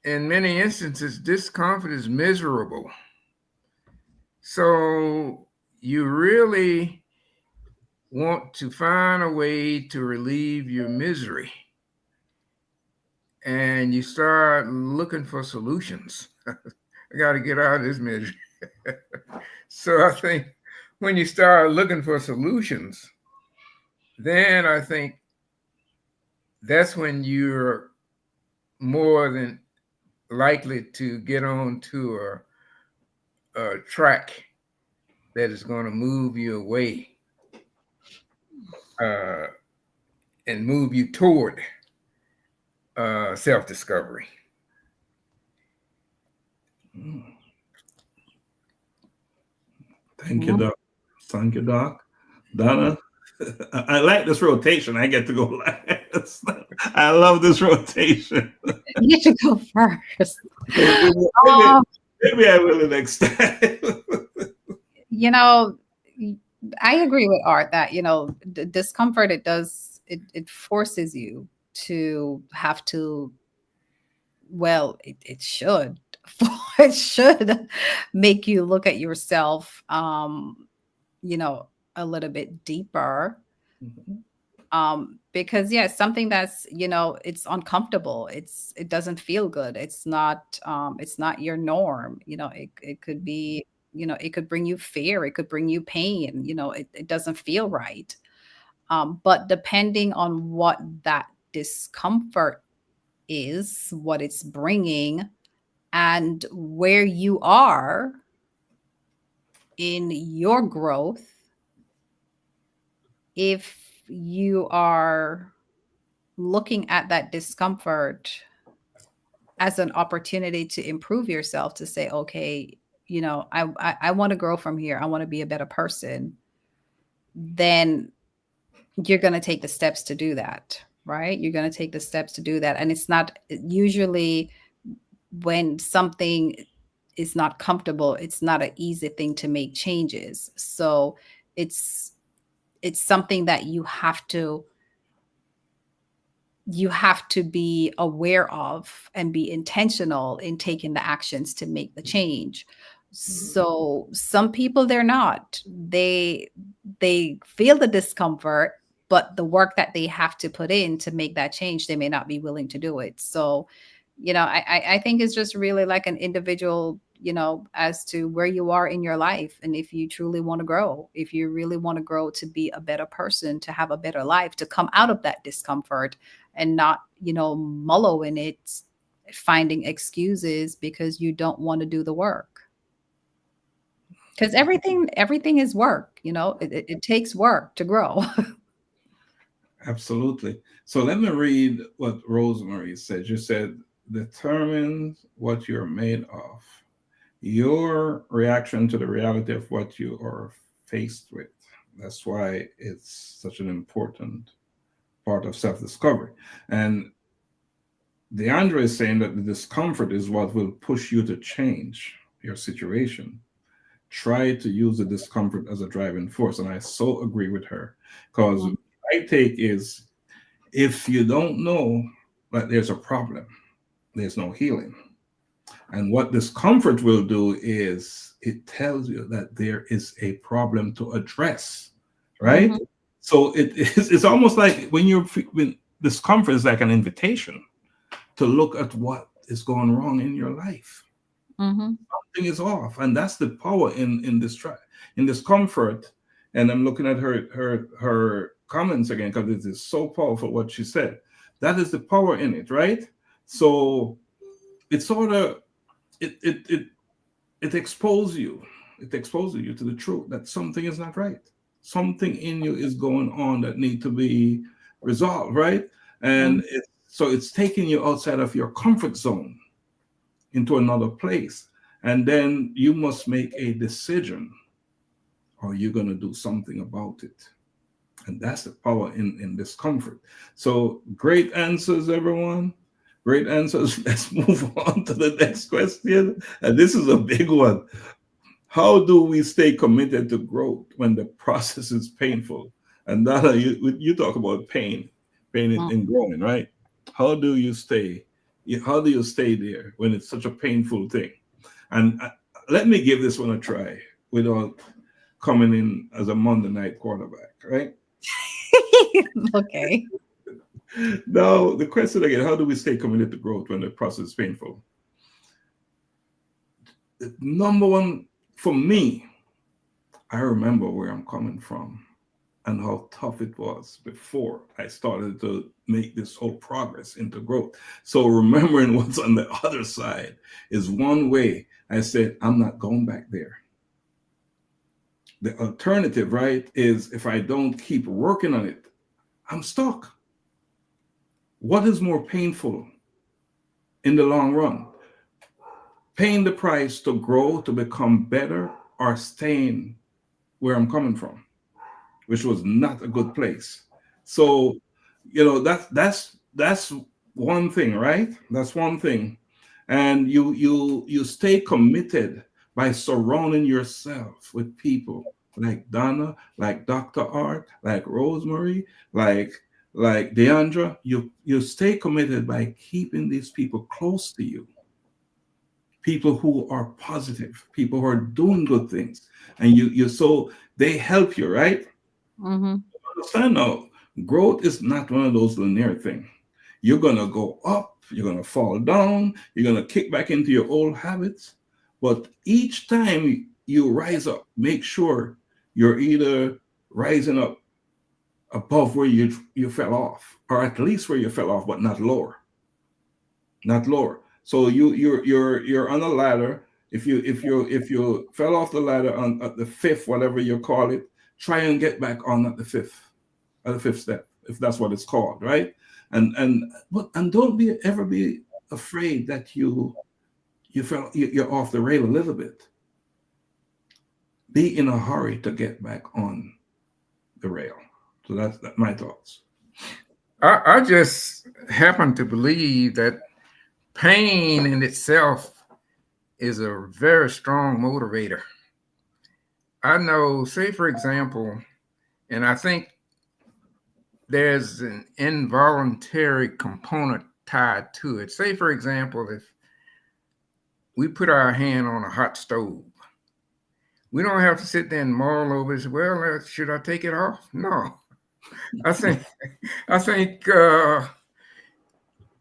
In many instances, discomfort is miserable. So you really want to find a way to relieve your misery. And you start looking for solutions. I got to get out of this misery. So I think when you start looking for solutions, then I think that's when you're more than likely to get on to a track that is going to move you away and move you toward self-discovery. Thank you, Doc. Thank you, Doc. Donna, I like this rotation. I get to go last. I love this rotation. You should go first. maybe, Oh, maybe I will the next time. you know, I agree with Art that, discomfort, it forces you to have to, well, it should, it should make you look at yourself, you know, a little bit deeper. Because yeah, something that's, it's uncomfortable. It doesn't feel good. It's not your norm. It could be, it could bring you fear. It could bring you pain. It doesn't feel right. But depending on what that discomfort is, what it's bringing, and where you are in your growth, if you are looking at that discomfort as an opportunity to improve yourself, to say, okay, I want to grow from here. I want to be a better person. Then you're going to take the steps to do that, right? You're going to take the steps to do that. And it's not usually, when something is not comfortable, it's not an easy thing to make changes. So it's something that you have to be aware of and be intentional in taking the actions to make the change. So some people, they feel the discomfort, but the work that they have to put in to make that change, they may not be willing to do it. So, I think it's just really like an individual, as to where you are in your life. And if you truly want to grow, if you really want to grow to be a better person, to have a better life, to come out of that discomfort and not, wallow in it, finding excuses because you don't want to do the work. Because everything is work, it takes work to grow. Absolutely. So let me read what Rosemary said. You said, determines what you're made of. Your reaction to the reality of what you are faced with. That's why it's such an important part of self-discovery. And DeAndre is saying that the discomfort is what will push you to change your situation. Try to use the discomfort as a driving force. And I so agree with her, because my take is, if you don't know that there's a problem, there's no healing. And what discomfort will do is it tells you that there is a problem to address, right? Mm-hmm. So it's almost like when discomfort is like an invitation to look at what is going wrong in your life. Mm-hmm. Something is off, and that's the power in discomfort. And I'm looking at her comments again, because it is so powerful what she said. That is the power in it, right? So it sort of it exposes you. It exposes you to the truth that something is not right. Something in you is going on that need to be resolved, right? And so it's taking you outside of your comfort zone into another place. And then you must make a decision, or you're going to do something about it. And that's the power in discomfort. So great answers, everyone. Great answers. Let's move on to the next question. And this is a big one. How do we stay committed to growth when the process is painful? And Donna, you talk about pain in growing, right? How do you stay there when it's such a painful thing? And let me give this one a try without coming in as a Monday night quarterback, right? Okay. Now, the question again, how do we stay committed to growth when the process is painful? The number one, for me, I remember where I'm coming from and how tough it was before I started to make this whole progress into growth. So remembering what's on the other side is one way. I said, I'm not going back there. The alternative, right, is if I don't keep working on it, I'm stuck. What is more painful in the long run? Paying the price to grow, to become better, or staying where I'm coming from, which was not a good place. So, that's that's one thing, right? That's one thing. And you stay committed by surrounding yourself with people like Donna, like Dr. Art, like Rosemary, like Deandra. You stay committed by keeping these people close to you, people who are positive, people who are doing good things, and you so they help you, right? Mm-hmm. Understand now, growth is not one of those linear things. You're gonna go up, you're gonna fall down, you're gonna kick back into your old habits. But each time you rise up, make sure you're either rising up above where you fell off, or at least where you fell off, but not lower, not lower. So you're on a ladder. If you fell off the ladder on at the fifth, whatever you call it, try and get back on at the fifth step, if that's what it's called, right? And don't ever be afraid that you're off the rail a little bit. Be in a hurry to get back on the rail. So that's my thoughts. I just happen to believe that pain in itself is a very strong motivator. I know, say for example, and I think there's an involuntary component tied to it. Say for example, if we put our hand on a hot stove, we don't have to sit there and mull over it. Well, should I take it off? No. I think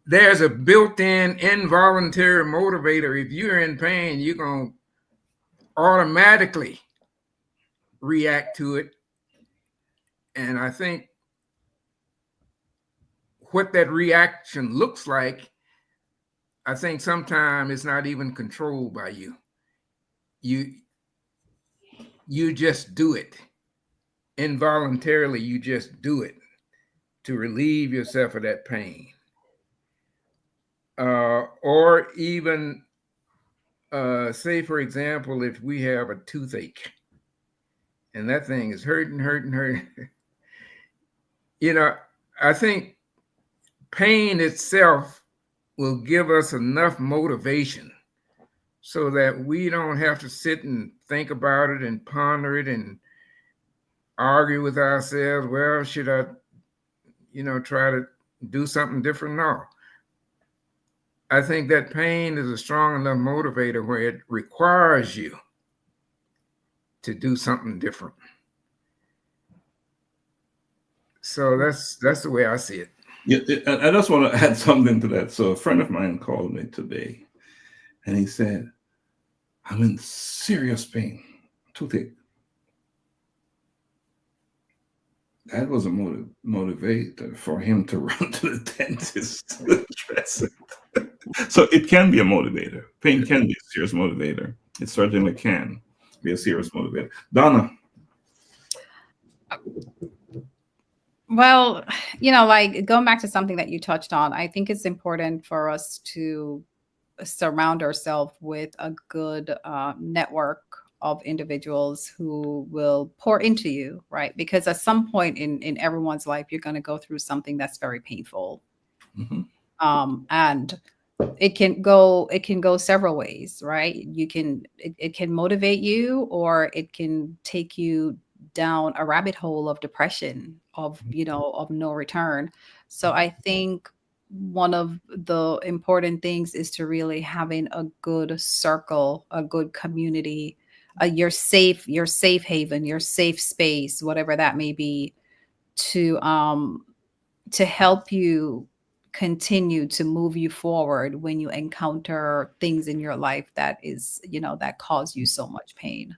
there's a built-in involuntary motivator. If you're in pain, you're going to automatically react to it. And I think what that reaction looks like, I think sometimes it's not even controlled by you. You just do it. Involuntarily, you just do it to relieve yourself of that pain. Or even, say, for example, if we have a toothache and that thing is hurting. I think pain itself will give us enough motivation so that we don't have to sit and think about it and ponder it and argue with ourselves. Well, should I, try to do something different? No. I think that pain is a strong enough motivator where it requires you to do something different. So that's the way I see it. Yeah, I just want to add something to that. So a friend of mine called me today, and he said, "I'm in serious pain, toothache." That was a motivator for him to run to the dentist to address it. So it can be a motivator. Pain can be a serious motivator. It certainly can be a serious motivator. Donna. Well, like going back to something that you touched on, I think it's important for us to surround ourselves with a good network of individuals who will pour into you, right? Because at some point in everyone's life, you're going to go through something that's very painful. Mm-hmm. And it can go several ways, right? It can motivate you, or it can take you down a rabbit hole of depression, of no return. So I think one of the important things is to really having a good circle, a good community, your safe haven, your safe space, whatever that may be, to help you continue to move you forward when you encounter things in your life that cause you so much pain.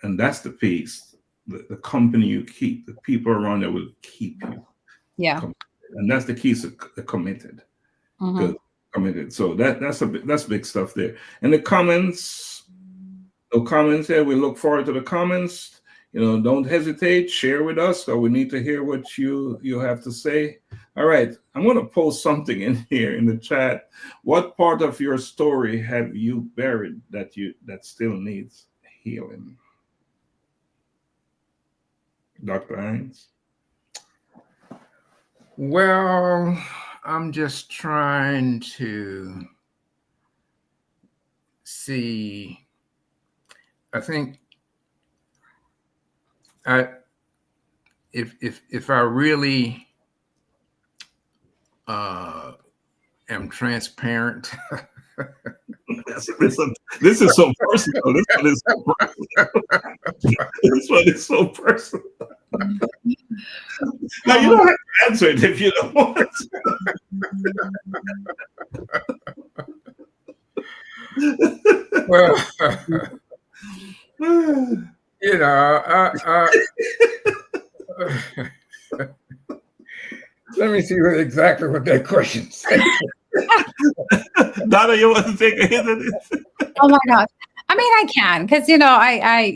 And that's the piece, the company you keep, the people around that will keep you. Yeah. And that's the key to committed. Mm-hmm. Committed. So that's big stuff there. And the comments, no comments here. We look forward to the comments. Don't hesitate. Share with us, so we need to hear what you have to say. All right, I'm going to post something in here in the chat. What part of your story have you buried that still needs healing? Dr. Hines? Well, I'm just trying to see. I think if I really am transparent. This is so personal. This one is so personal. This one is so personal. Now you don't have to answer it if you don't want to. Well, you know, let me see exactly what that question says. Donna, you want to take a hit at it? Oh my gosh. I mean, I can, because, you know, I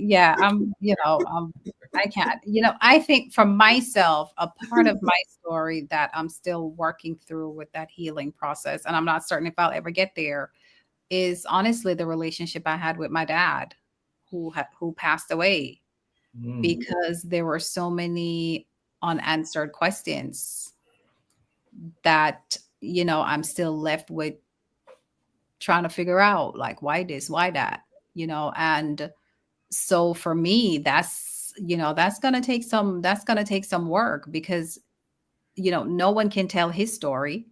can. You know, I think for myself, a part of my story that I'm still working through with that healing process, and I'm not certain if I'll ever get there, is honestly the relationship I had with my dad, who passed away, because there were so many unanswered questions that, you know, I'm still left with trying to figure out, like, why this, why that, you know. And so for me, that's going to take some work, because, you know, no one can tell his story.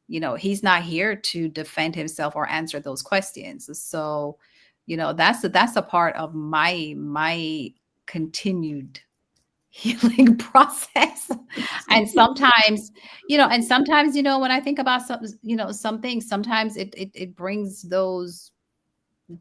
You know, he's not here to defend himself or answer those questions. So, you know, that's a part of my continued healing process. And sometimes, you know, when I think about some things, sometimes it brings those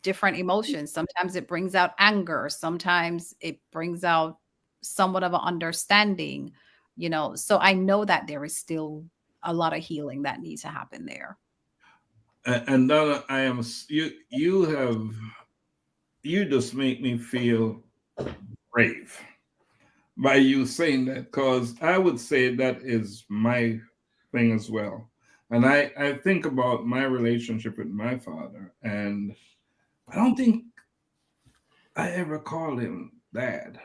different emotions. Sometimes it brings out anger. Sometimes it brings out somewhat of an understanding, you know. So I know that there is still a lot of healing that needs to happen there. And Donna, you just make me feel brave by you saying that, because I would say that is my thing as well. And I think about my relationship with my father, and I don't think I ever called him dad.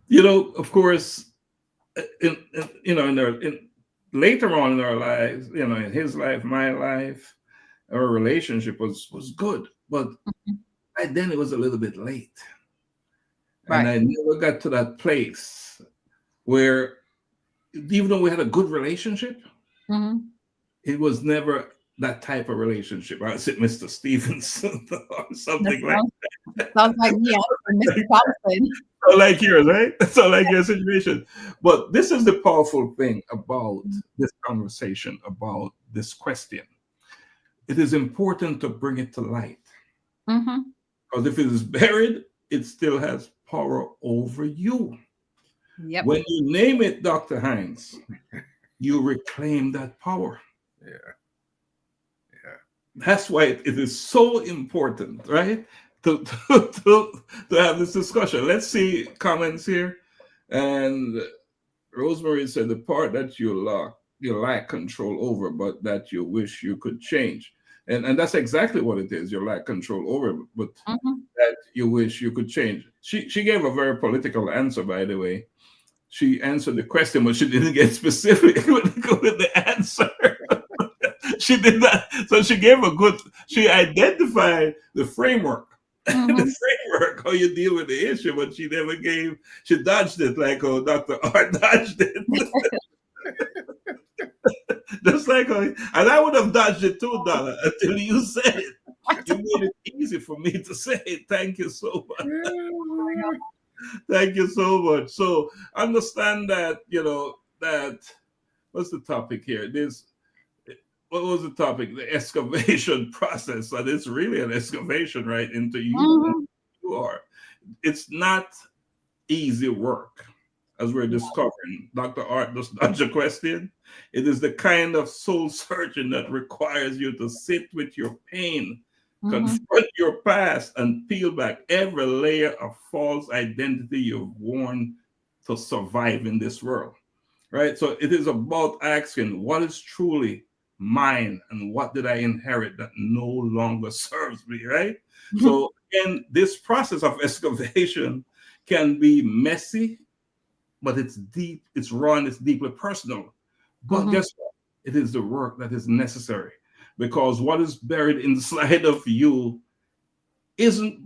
You know, of course, later on in our lives, you know, in his life, my life, our relationship was good, but then it was a little bit late. And I never got to that place where, even though we had a good relationship, it was never that type of relationship. I said Mr. Stephenson or something like that. Sounds like me, Mr. Thompson. So like yours, right? So like your situation. But this is the powerful thing about this conversation, about this question. It is important to bring it to light. Because if it is buried, it still has power over you. Yep. When you name it, Dr. Hines, you reclaim that power. Yeah. That's why it is so important, right? To have this discussion. Let's see comments here. And Rosemary said the part that you lack control over, but that you wish you could change. And that's exactly what it is. You lack control over, but that you wish you could change. She gave a very political answer, by the way. She answered the question, but she didn't get specific with the answer. She did that. So she identified the framework. The framework, how you deal with the issue, but she dodged it like how Dr. R dodged it. Just like and I would have dodged it too, Donna, until you said it. You made it easy for me to say it. Thank you so much. Thank you so much. So understand that, you know, what's the topic here? What was the topic? The excavation process. And it's really an excavation right into you. You are. It's not easy work, as we're discovering. Dr. Art does dodge a question. It is the kind of soul searching that requires you to sit with your pain, confront your past, and peel back every layer of false identity you've worn to survive in this world. Right? So it is about asking, what is truly mine, and what did I inherit that no longer serves me, right? So again, this process of excavation can be messy, but it's deep, it's raw, and it's deeply personal. But guess what? It is the work that is necessary, because what is buried inside of you isn't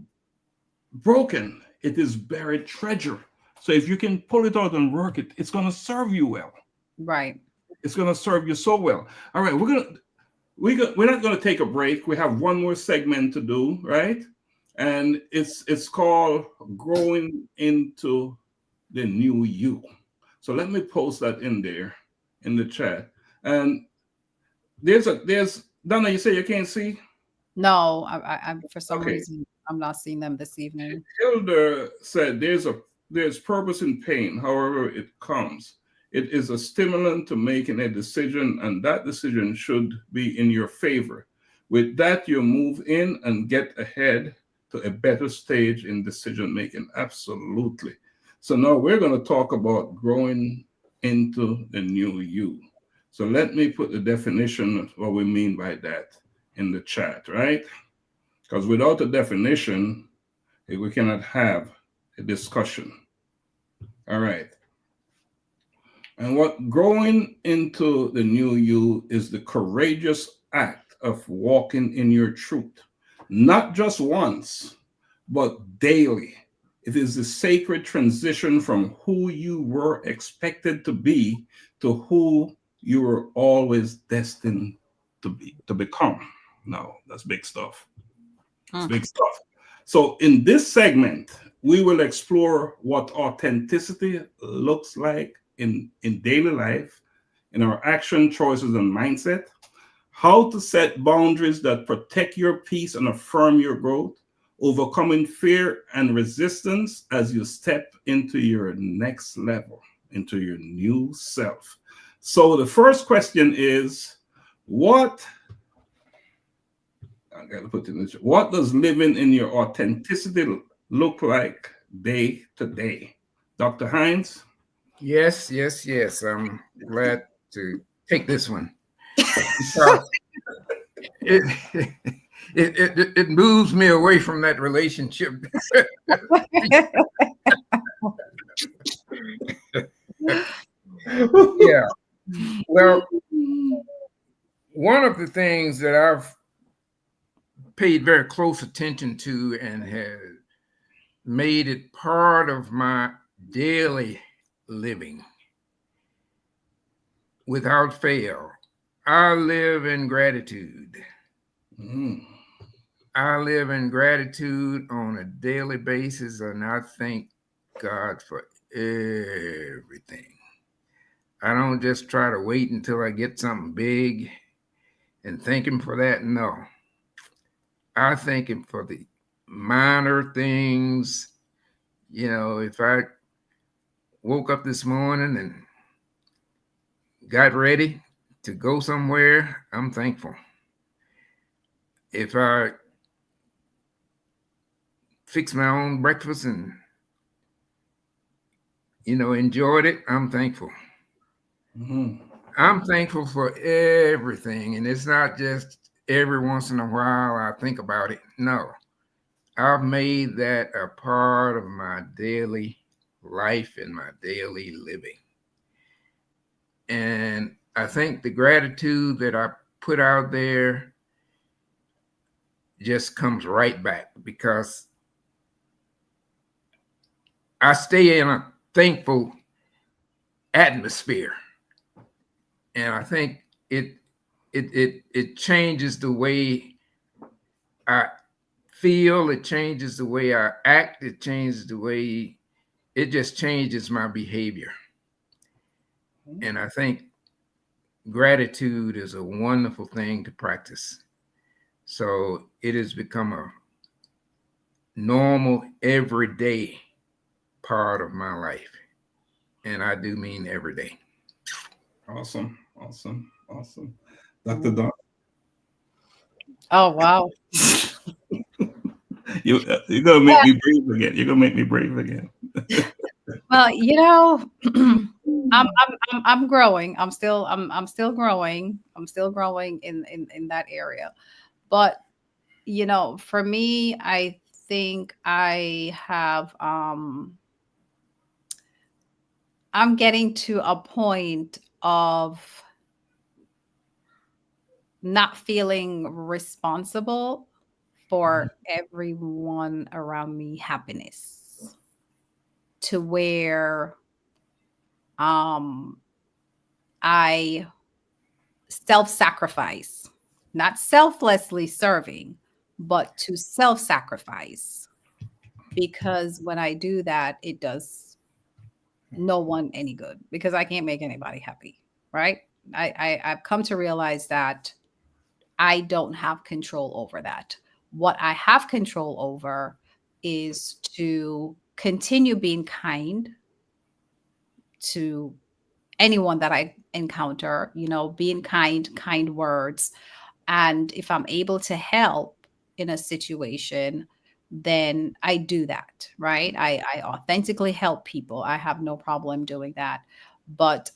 broken. It is buried treasure. So if you can pull it out and work it, it's going to serve you well. Right. It's going to serve you so well. All right, we're not going to take a break. We have one more segment to do, right? And it's called growing into the new you. So let me post that in there in the chat. And there's Donna, you say you can't see? No, I for some Okay. reason I'm not seeing them this evening. Elder said there's purpose in pain, however it comes. It is a stimulant to making a decision, and that decision should be in your favor. With that, you move in and get ahead to a better stage in decision making. Absolutely. So now we're going to talk about growing into the new you. So let me put the definition of what we mean by that in the chat, right? Because without a definition, we cannot have a discussion. All right. And what growing into the new you is the courageous act of walking in your truth, not just once, but daily. It is the sacred transition from who you were expected to be to who you were always destined to become. No, that's big stuff. It's big stuff. So in this segment, we will explore what authenticity looks like in daily life, in our action, choices, and mindset, how to set boundaries that protect your peace and affirm your growth, overcoming fear and resistance as you step into your next level, into your new self. So the first question is, I got to put in this. What does living in your authenticity look like day to day? Dr. Hines? Yes. I'm glad to take this one. Because it moves me away from that relationship. Yeah. Well, one of the things that I've paid very close attention to and has made it part of my daily living without fail, I live in gratitude. I live in gratitude on a daily basis, and I thank God for everything. I don't just try to wait until I get something big and thank Him for that. No. I thank Him for the minor things. You know, if I woke up this morning and got ready to go somewhere, I'm thankful. If I fix my own breakfast and, enjoyed it, I'm thankful. I'm thankful for everything. And it's not just every once in a while I think about it. No, I've made that a part of my daily life and my daily living. And I think the gratitude that I put out there just comes right back, because I stay in a thankful atmosphere. And I think it changes the way I feel, it changes the way I act, it just changes my behavior. And I think gratitude is a wonderful thing to practice. So it has become a normal, everyday part of my life. And I do mean every day. Awesome. Dr. Don? Oh, wow. You're going to make me brave again. You're going to make me brave again. Well, I'm growing. I'm still growing. I'm still growing in that area. But, for me, I think I have I'm getting to a point of not feeling responsible for everyone around me happiness, to where I self-sacrifice, not selflessly serving, but to self-sacrifice, because when I do that, it does no one any good, because I can't make anybody happy, right? I've come to realize that I don't have control over that. What I have control over is to continue being kind to anyone that I encounter, being kind words. And if I'm able to help in a situation, then I do that, right? I authentically help people. I have no problem doing that. But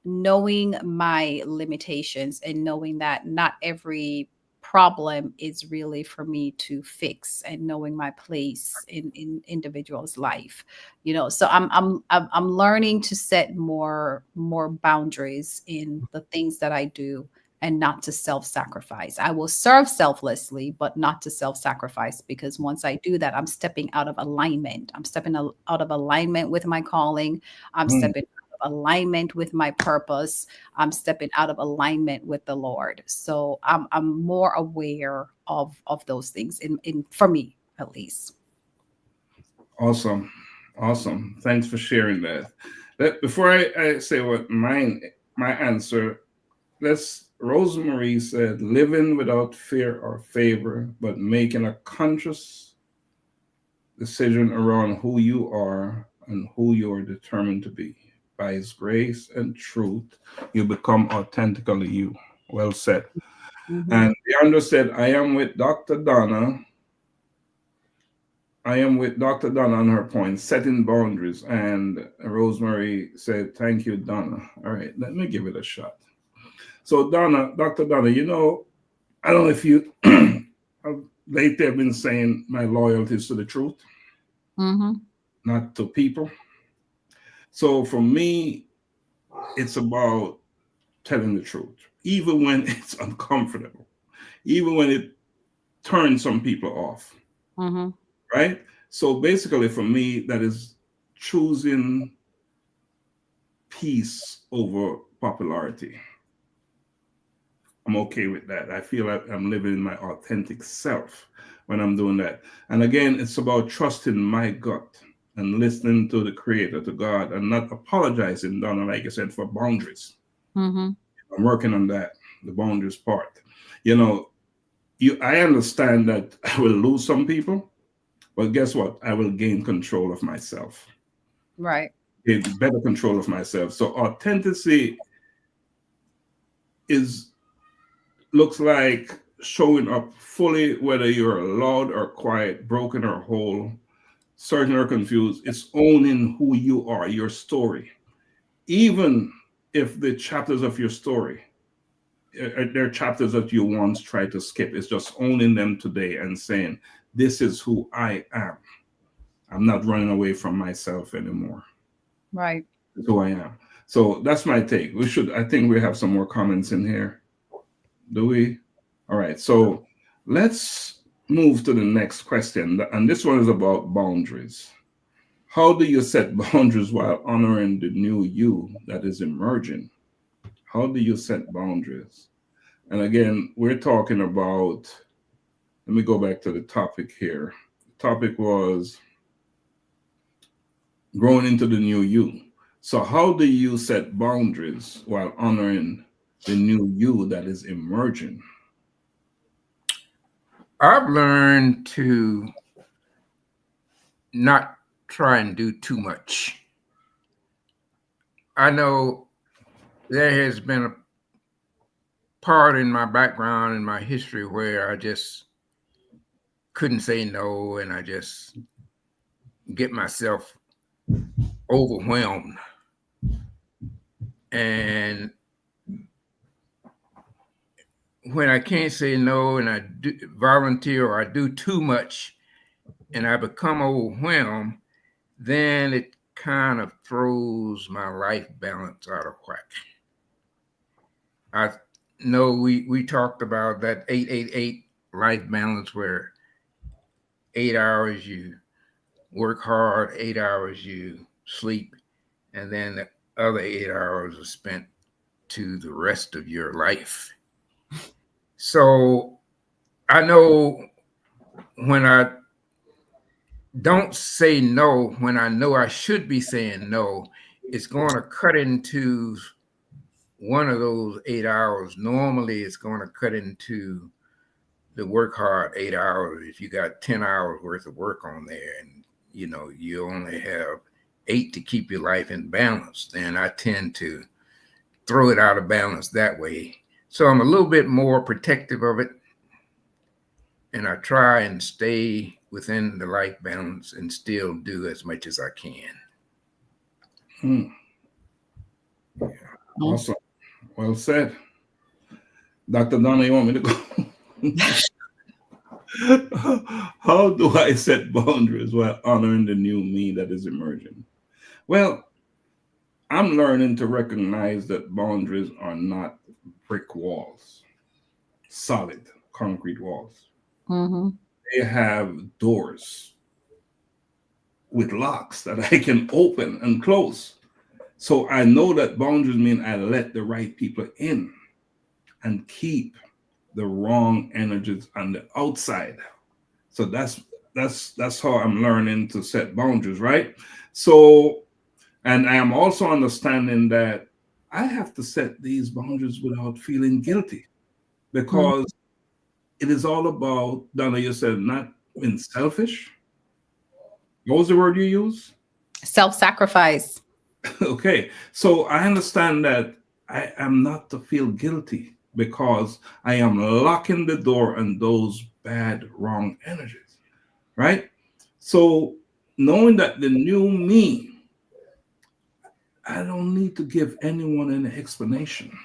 knowing my limitations and knowing that not every problem is really for me to fix, and knowing my place in individuals' life, so I'm learning to set more boundaries in the things that I do, and not to self-sacrifice. I will serve selflessly, but not to self-sacrifice, because once I do that, I'm stepping out of alignment. I'm stepping out of alignment with my calling. I'm stepping out of alignment with my purpose. I'm stepping out of alignment with the Lord. So I'm more aware of those things in for me, at least. Awesome. Thanks for sharing that. Before I say what my answer, Rosemary said, living without fear or favor, but making a conscious decision around who you are and who you are determined to be. By His grace and truth, you become authentically you. Well said. Mm-hmm. And Leandro said, I am with Dr. Donna on her point, setting boundaries. And Rosemary said, thank you, Donna. All right, let me give it a shot. So Dr. Donna, I don't know if you lately have been saying my loyalty is to the truth, not to people. So for me, it's about telling the truth, even when it's uncomfortable, even when it turns some people off. Right? So basically for me, that is choosing peace over popularity. I'm okay with that. I feel like I'm living my authentic self when I'm doing that. And again, it's about trusting my gut and listening to the Creator, to God, and not apologizing, Donna, like I said, for boundaries. I'm working on that, the boundaries part. I understand that I will lose some people, but guess what? I will gain control of myself. Right. Gain better control of myself. So authenticity looks like showing up fully, whether you're loud or quiet, broken or whole, certain or confused. It's owning who you are, your story. Even if the chapters of your story, they're chapters that you once tried to skip, it's just owning them today and saying, this is who I am. I'm not running away from myself anymore. Right. That's who I am. So that's my take. I think we have some more comments in here. Do we? All right. So let's move to the next question. And this one is about boundaries. How do you set boundaries while honoring the new you that is emerging? How do you set boundaries? And again, we're talking about, let me go back to the topic here. The topic was growing into the new you. So how do you set boundaries while honoring the new you that is emerging? I've learned to not try and do too much. I know there has been a part in my background and my history where I just couldn't say no, and I just get myself overwhelmed. And when I can't say no and I do volunteer or I do too much and I become overwhelmed, then it kind of throws my life balance out of whack. I know we talked about that 888 life balance, where 8 hours you work hard, 8 hours you sleep, and then the other 8 hours are spent to the rest of your life. So I know when I don't say no, when I know I should be saying no, it's going to cut into one of those 8 hours. Normally, it's going to cut into the work hard 8 hours. If you got 10 hours worth of work on there, and you only have 8 to keep your life in balance, then I tend to throw it out of balance that way. So I'm a little bit more protective of it, and I try and stay within the life balance and still do as much as I can. Yeah. Awesome. Well said. Dr. Donna, you want me to go? How do I set boundaries while honoring the new me that is emerging? Well, I'm learning to recognize that boundaries are not brick walls, solid concrete walls. Mm-hmm. They have doors with locks that I can open and close. So I know that boundaries mean I let the right people in and keep the wrong energies on the outside. So that's how I'm learning to set boundaries, right? So, and I am also understanding that I have to set these boundaries without feeling guilty, because it is all about, Donna, you said, not being selfish. What was the word you use? Self-sacrifice. Okay, so I understand that I am not to feel guilty because I am locking the door on those bad, wrong energies, right? So knowing that the new me, I don't need to give anyone an explanation,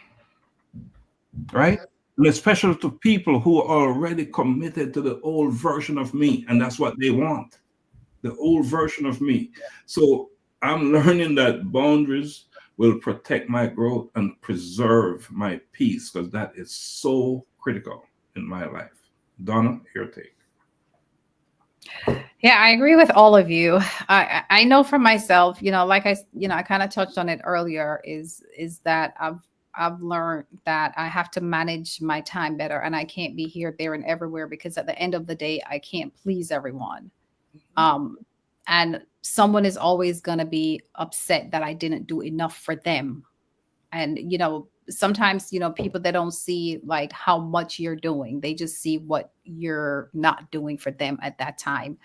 right? And especially to people who are already committed to the old version of me, and that's what they want, the old version of me. So I'm learning that boundaries will protect my growth and preserve my peace, because that is so critical in my life. Donna, your take. Yeah, I agree with all of you. I know for myself, like I kind of touched on it earlier, is that I've learned that I have to manage my time better, and I can't be here, there, and everywhere, because at the end of the day, I can't please everyone. And someone is always going to be upset that I didn't do enough for them. And, sometimes, people, they don't see like how much you're doing. They just see what you're not doing for them at that time.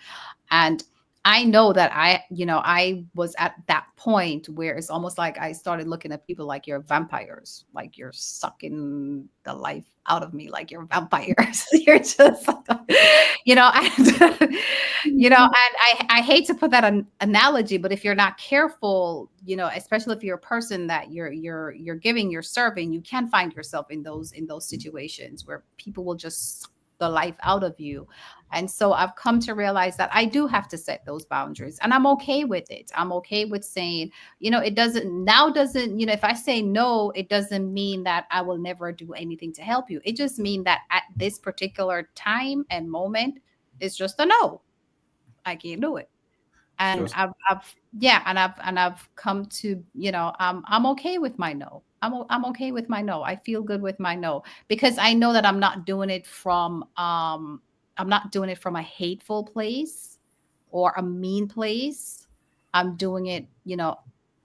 And I know that I was at that point where it's almost like I started looking at people like you're vampires, like you're sucking the life out of me, like you're vampires. You're just, and, and I hate to put that analogy, but if you're not careful, especially if you're a person that you're giving, you're serving, you can find yourself in those situations where people will just suck the life out of you. And so I've come to realize that I do have to set those boundaries, and I'm okay with it. I'm okay with saying, it doesn't, if I say no, it doesn't mean that I will never do anything to help you. It just means that at this particular time and moment, it's just a no. I can't do it. And I've come to, I'm okay with my no. I'm okay with my no. I feel good with my no, because I know that I'm not doing it from a hateful place or a mean place. I'm doing it,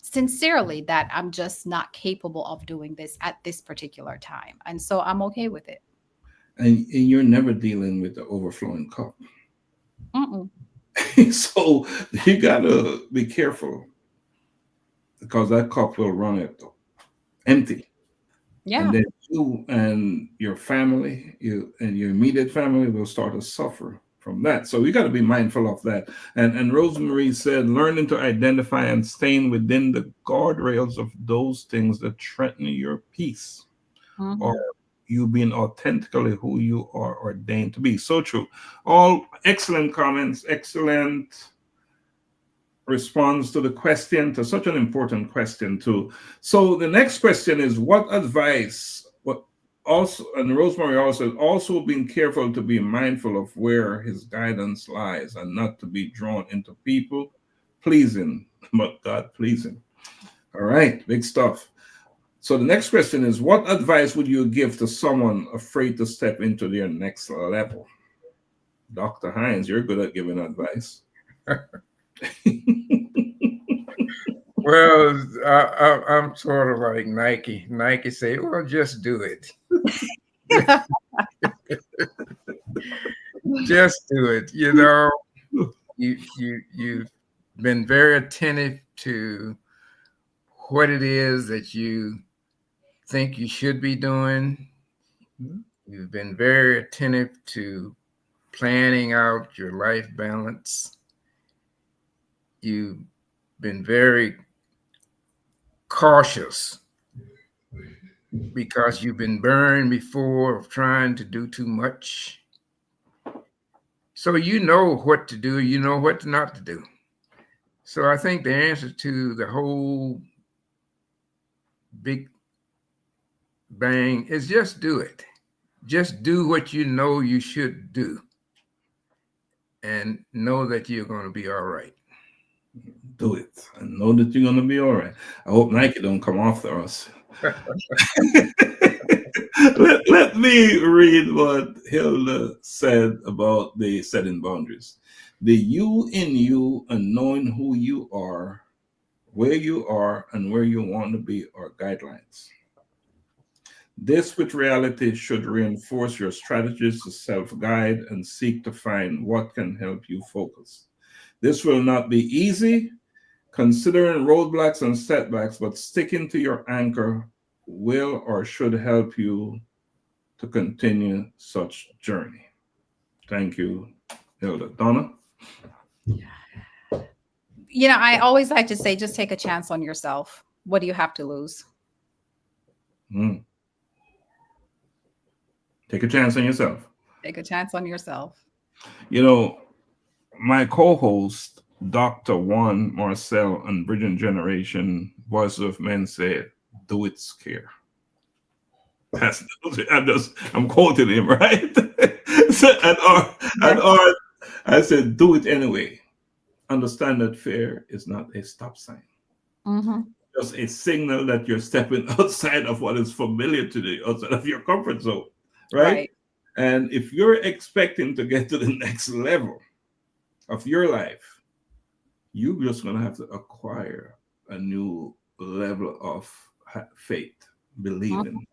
sincerely, that I'm just not capable of doing this at this particular time. And so I'm okay with it. And you're never dealing with the overflowing cup. Mm-mm. So you gotta be careful, because that cup will run it empty. Yeah. And then you and your family, you and your immediate family will start to suffer from that. So you got to be mindful of that. And Rosemary said, learning to identify and staying within the guardrails of those things that threaten your peace, or you being authentically who you are ordained to be. So true. All excellent comments, excellent responds to the question, to such an important question too. So the next question is, what advice, what also, and Rosemary also being careful to be mindful of where his guidance lies and not to be drawn into people pleasing, but God pleasing. All right, big stuff. So the next question is, what advice would you give to someone afraid to step into their next level? Dr. Hines, you're good at giving advice. Well, I'm sort of like Nike. Nike say, well, just do it. Just do it. You know, you've been very attentive to what it is that you think you should be doing. You've been very attentive to planning out your life balance. You've been very cautious because you've been burned before of trying to do too much. So you know what to do, you know what not to do. So I think the answer to the whole big bang is just do it. Just do what you know you should do and know that you're going to be all right. Do it and know that you're going to be all right. I hope Nike don't come after us. let me read what Hilda said about the setting boundaries. The you in you and knowing who you are, where you are, and where you want to be are guidelines. This with reality should reinforce your strategies to self-guide and seek to find what can help you focus. This will not be easy, considering roadblocks and setbacks, but sticking to your anchor will or should help you to continue such journey. Thank you, Hilda. Donna? You know, I always like to say, just take a chance on yourself. What do you have to lose? Take a chance on yourself. Take a chance on yourself. You know, my co-host, Dr. Juan Marcel on Bridging Generation, Voice of Men said, do it scare. I'm quoting him, right? or I said, do it anyway. Understand that fear is not a stop sign. Just a signal that you're stepping outside of what is familiar to you, outside of your comfort zone, right? And if you're expecting to get to the next level of your life, you're just going to have to acquire a new level of faith, believing,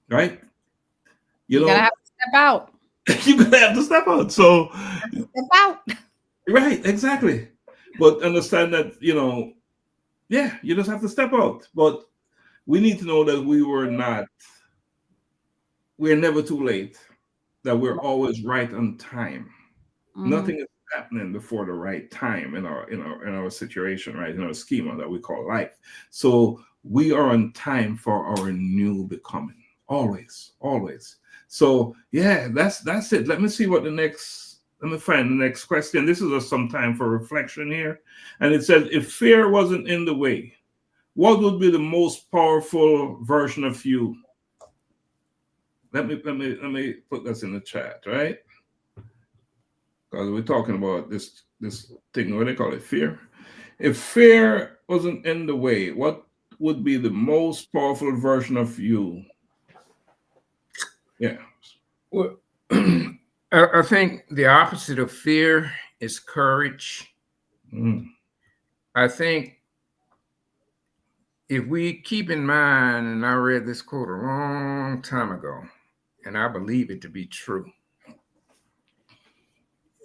right? You're going to have to step out. You're going to have to step out. So, step out. Right, exactly. But understand that, you know, yeah, you just have to step out. But we need to know that we're never too late, that we're always right on time. Nothing is happening before the right time in our situation, right? In our schema that we call life. So we are on time for our new becoming. Always. So yeah, that's it. Let me find the next question. This is some time for reflection here. And it says, if fear wasn't in the way, what would be the most powerful version of you? Let me put this in the chat, right? Because we're talking about this thing, what they call it, fear. If fear wasn't in the way, what would be the most powerful version of you? Yeah. Well, I think the opposite of fear is courage. I think if we keep in mind, and I read this quote a long time ago, and I believe it to be true.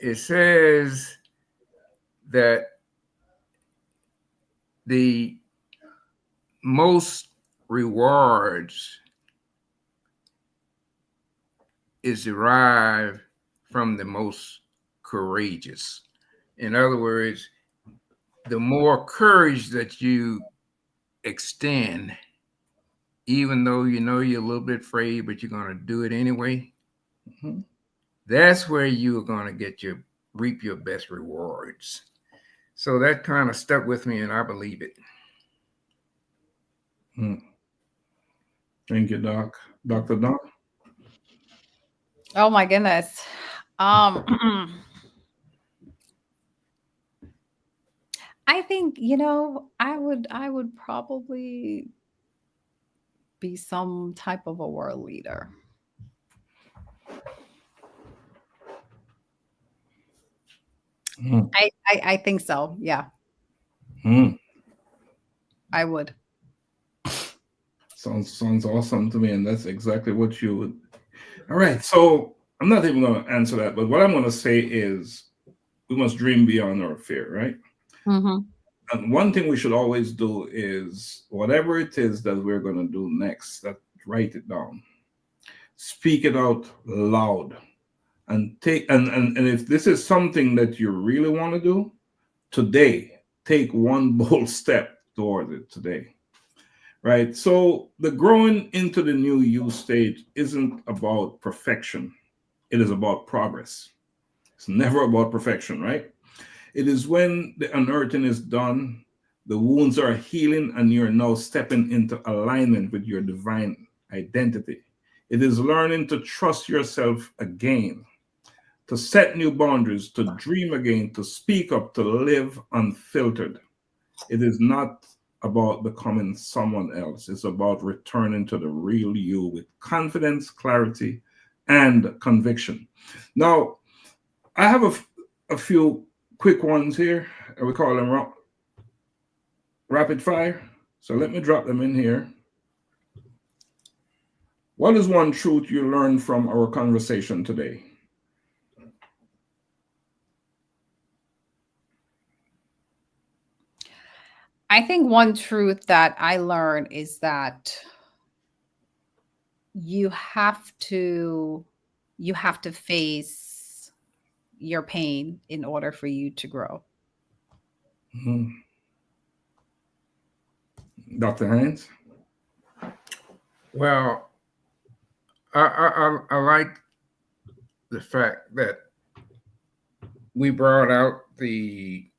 It says that the most rewards is derived from the most courageous. In other words, the more courage that you extend, even though you know you're a little bit afraid, but you're going to do it anyway, that's where you're going to reap your best rewards. So that kind of stuck with me, and I believe it. Thank you, Doc. Dr. Don? Oh my goodness. I think, I would probably be some type of a world leader. I think so. Yeah. I would. Sounds awesome to me, and that's exactly what you would. All right, so I'm not even going to answer that, but what I'm going to say is we must dream beyond our fear, right? And one thing we should always do is whatever it is that we're going to do next, write it down, speak it out loud, and and if this is something that you really want to do today, take one bold step toward it today. Right. So the growing into the new you stage isn't about perfection. It is about progress. It's never about perfection, right? It is when the unearthing is done, the wounds are healing, and you're now stepping into alignment with your divine identity. It is learning to trust yourself again, to set new boundaries, to dream again, to speak up, to live unfiltered. It is not about becoming someone else. It's about returning to the real you with confidence, clarity, and conviction. Now, I have a few quick ones here. We call them rapid fire. So let me drop them in here. What is one truth you learned from our conversation today? I think one truth that I learned is that you have to face your pain in order for you to grow. Dr. Hines? Well, I like the fact that we brought out the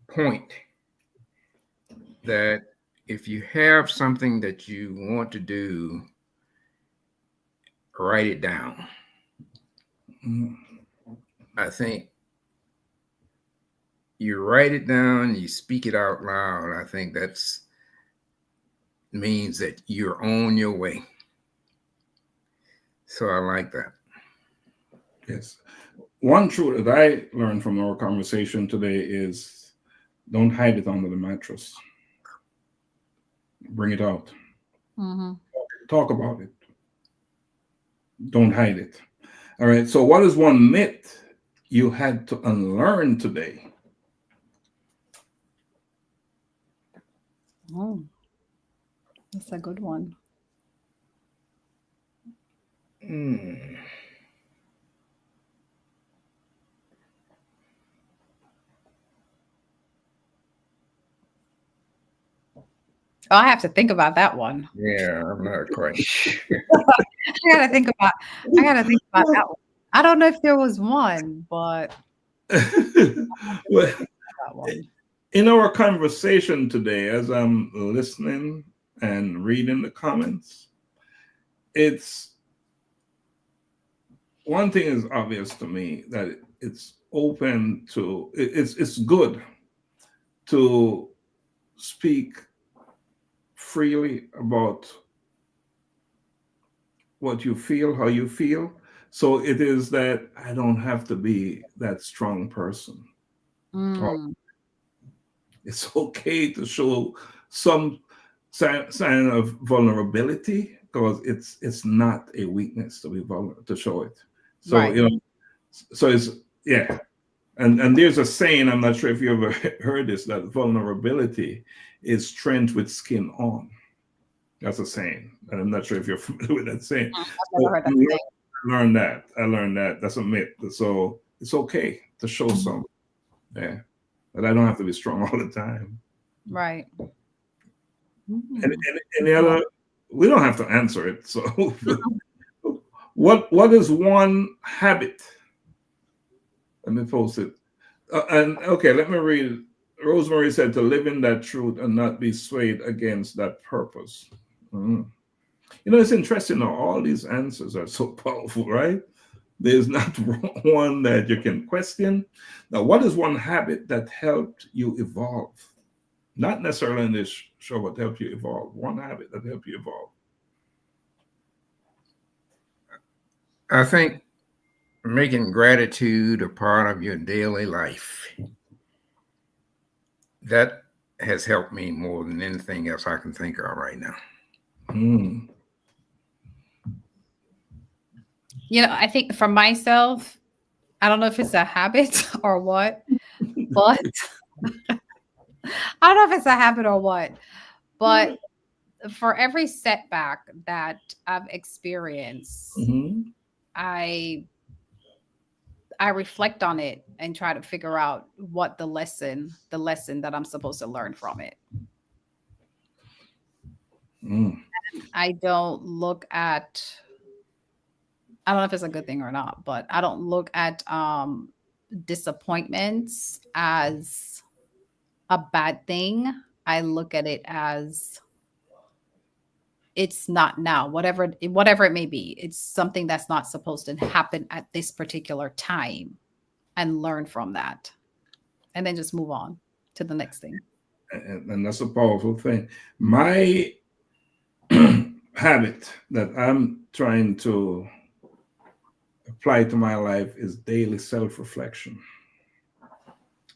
point that if you have something that you want to do, write it down. I think you write it down, you speak it out loud. I think that's means that you're on your way. So I like that. Yes. One truth that I learned from our conversation today is don't hide it under the mattress. Bring it out. Talk about it. Don't hide it. All right. So what is one myth you had to unlearn today? Oh, that's a good one. Oh, I have to think about that one. Yeah, I'm not quite sure. I gotta think about that one. I don't know if there was one, but Well, in our conversation today, as I'm listening and reading the comments, it's one thing is obvious to me that it's open to it's good to speak freely about what you feel, how you feel. So it is that I don't have to be that strong person. It's okay to show some sign of vulnerability because it's not a weakness to be vulnerable, to show it. So right. So it's and there's a saying, I'm not sure if you ever heard this, that vulnerability is strength with skin on. That's a saying, and I'm not sure if you're familiar with that saying. I've never heard that saying. I learned that. That's a myth. So it's okay to show some. Yeah. But I don't have to be strong all the time. Right. And any other, we don't have to answer it. So what is one habit? Let me post it. And okay, let me read. Rosemary said to live in that truth and not be swayed against that purpose. Mm. You know, it's interesting now. All these answers are so powerful, right? There's not one that you can question. Now, what is one habit that helped you evolve? Not necessarily in this show, but help you evolve. One habit that helped you evolve. I think making gratitude a part of your daily life, that has helped me more than anything else I can think of right now. Mm. You know, I think for myself, I don't know if it's a habit or what, but I don't know if it's a habit or what, but for every setback that I've experienced, Mhm. I reflect on it and try to figure out what the lesson that I'm supposed to learn from it. Mm. I don't look at, I don't know if it's a good thing or not, but I don't look at disappointments as a bad thing. I look at it as it's not now, whatever it may be. It's something that's not supposed to happen at this particular time, and learn from that, and then just move on to the next thing. And that's a powerful thing. My habit that I'm trying to apply to my life is daily self-reflection.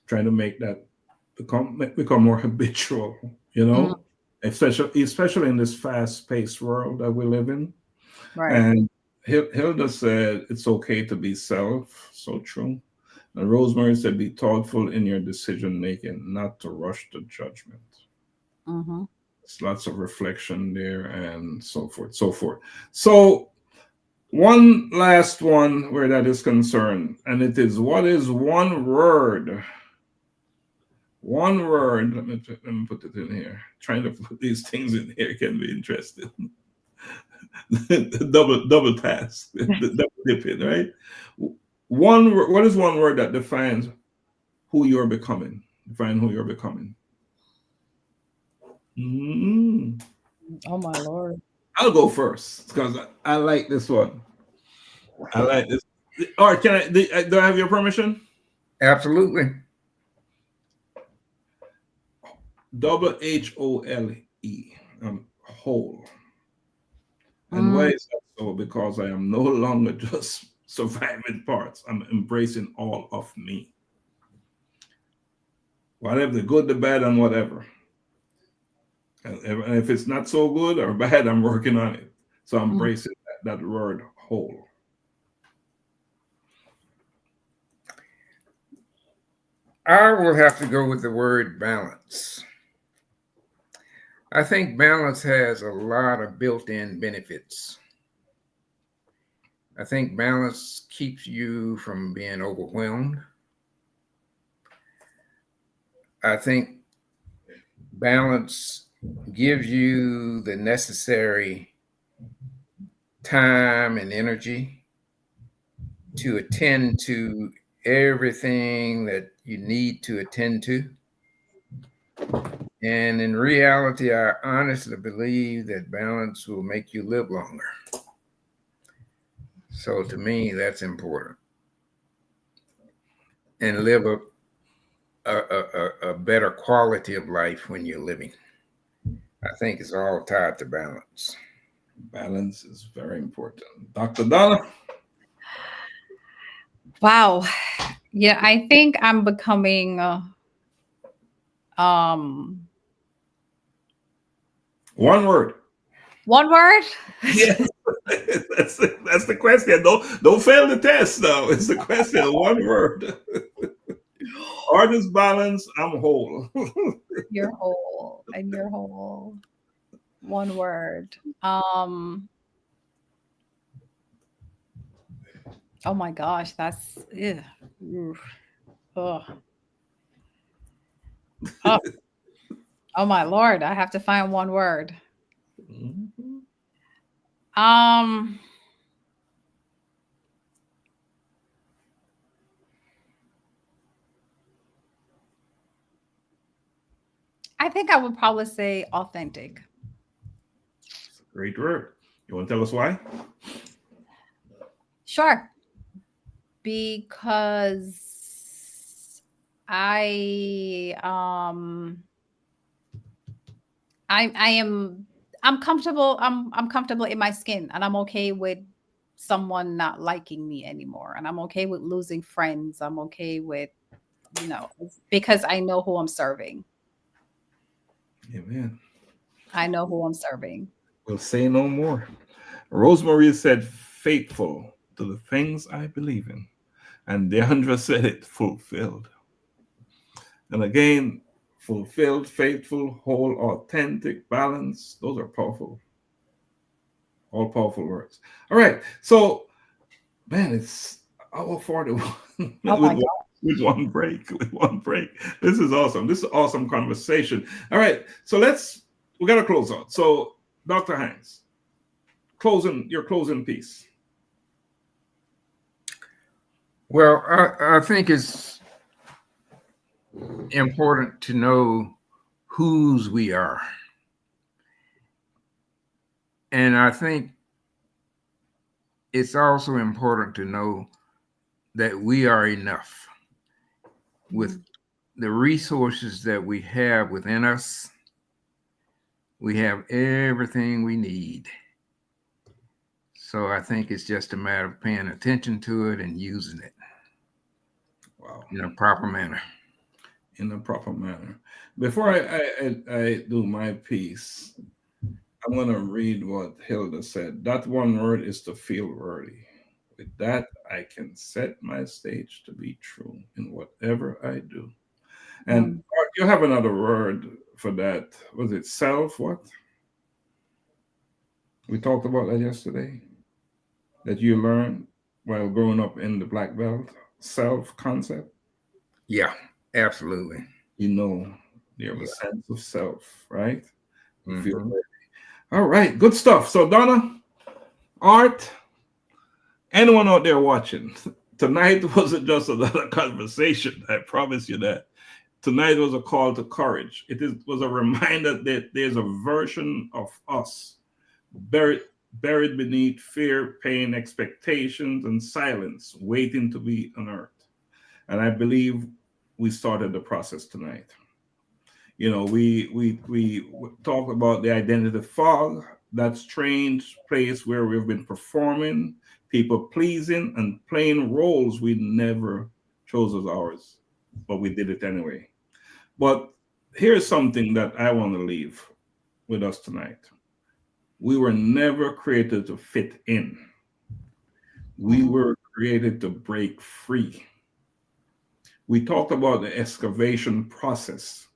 Trying to make that become more habitual, you Mhm. know, especially in this fast-paced world that we live in. Right. And Hilda said it's okay to be self, so true. And Rosemary said be thoughtful in your decision making, not to rush to judgment. Hmm. There's lots of reflection there and so forth, so forth. So one last one where that is concerned, and it is what is one word? One word. Let me put it in here. Trying to put these things in here can be interesting. double task, double dipping, right? What is one word that defines who you're becoming? Define who you're becoming. Mm. Oh my Lord. I'll go first because I like this one. I like this. All right, can I? Do I have your permission? Absolutely. WHOLE. Whole. And why Mm, is that so? Because I am no longer just surviving parts. I'm embracing all of me. Whatever the good, the bad, and whatever. And if it's not so good or bad, I'm working on it. So I'm mm. embracing that word whole. I will have to go with the word balance. I think balance has a lot of built-in benefits. I think balance keeps you from being overwhelmed. I think balance gives you the necessary time and energy to attend to everything that you need to attend to. And in reality, I honestly believe that balance will make you live longer. So to me, that's important. And live a better quality of life when you're living. I think it's all tied to balance. Balance is very important. Dr. Donna? Wow. Yeah, I think I'm becoming um One word. one word. Yes. That's the question. Don't fail the test though. It's the question. One word. Artist balance, I'm whole. You're whole, and you're whole. One word. Oh my gosh, that's ugh. Oof. Ugh. Oh, oh my Lord, I have to find one word. Mhm. Um, I think I would probably say authentic. It's a great word. You want to tell us why? Sure. Because I'm comfortable. I'm comfortable in my skin, and I'm okay with someone not liking me anymore. And I'm okay with losing friends. I'm okay with, because I know who I'm serving. Amen. I know who I'm serving. We'll say no more. Rosemary said, faithful to the things I believe in. And Deandra said it, fulfilled. And again, fulfilled, faithful, whole, authentic, balanced. Those are powerful. All powerful words. All right. So, man, it's hour 41 Oh my God. with one break. With one break. This is awesome. This is awesome conversation. All right. So we got to close out. So, Dr. Hanks, your closing piece. Well, I think it's important to know whose we are. And I think it's also important to know that we are enough with the resources that we have within us. We have everything we need. So I think it's just a matter of paying attention to it and using it. Wow. In a proper manner. In a proper manner. Before I do my piece, I'm going to read what Hilda said. That one word is to feel worthy. With that, I can set my stage to be true in whatever I do. And you have another word for that. Was it self? What? We talked about that yesterday. That you learned while growing up in the black belt. Self concept. Yeah, absolutely. You have a sense of self, right? You feel Mm-hmm. worthy. All right, good stuff. So Donna, Art, anyone out there watching, tonight wasn't just another conversation. I promise you that. Tonight was a call to courage. Was a reminder that there's a version of us buried beneath fear, pain, expectations, and silence, waiting to be unearthed. And I believe we started the process tonight. We talk about the identity fog, that strange place where we've been performing, people pleasing, and playing roles we never chose as ours, but we did it anyway. But here's something that I want to leave with us tonight. We were never created to fit in. We were created to break free. We talked about the excavation process,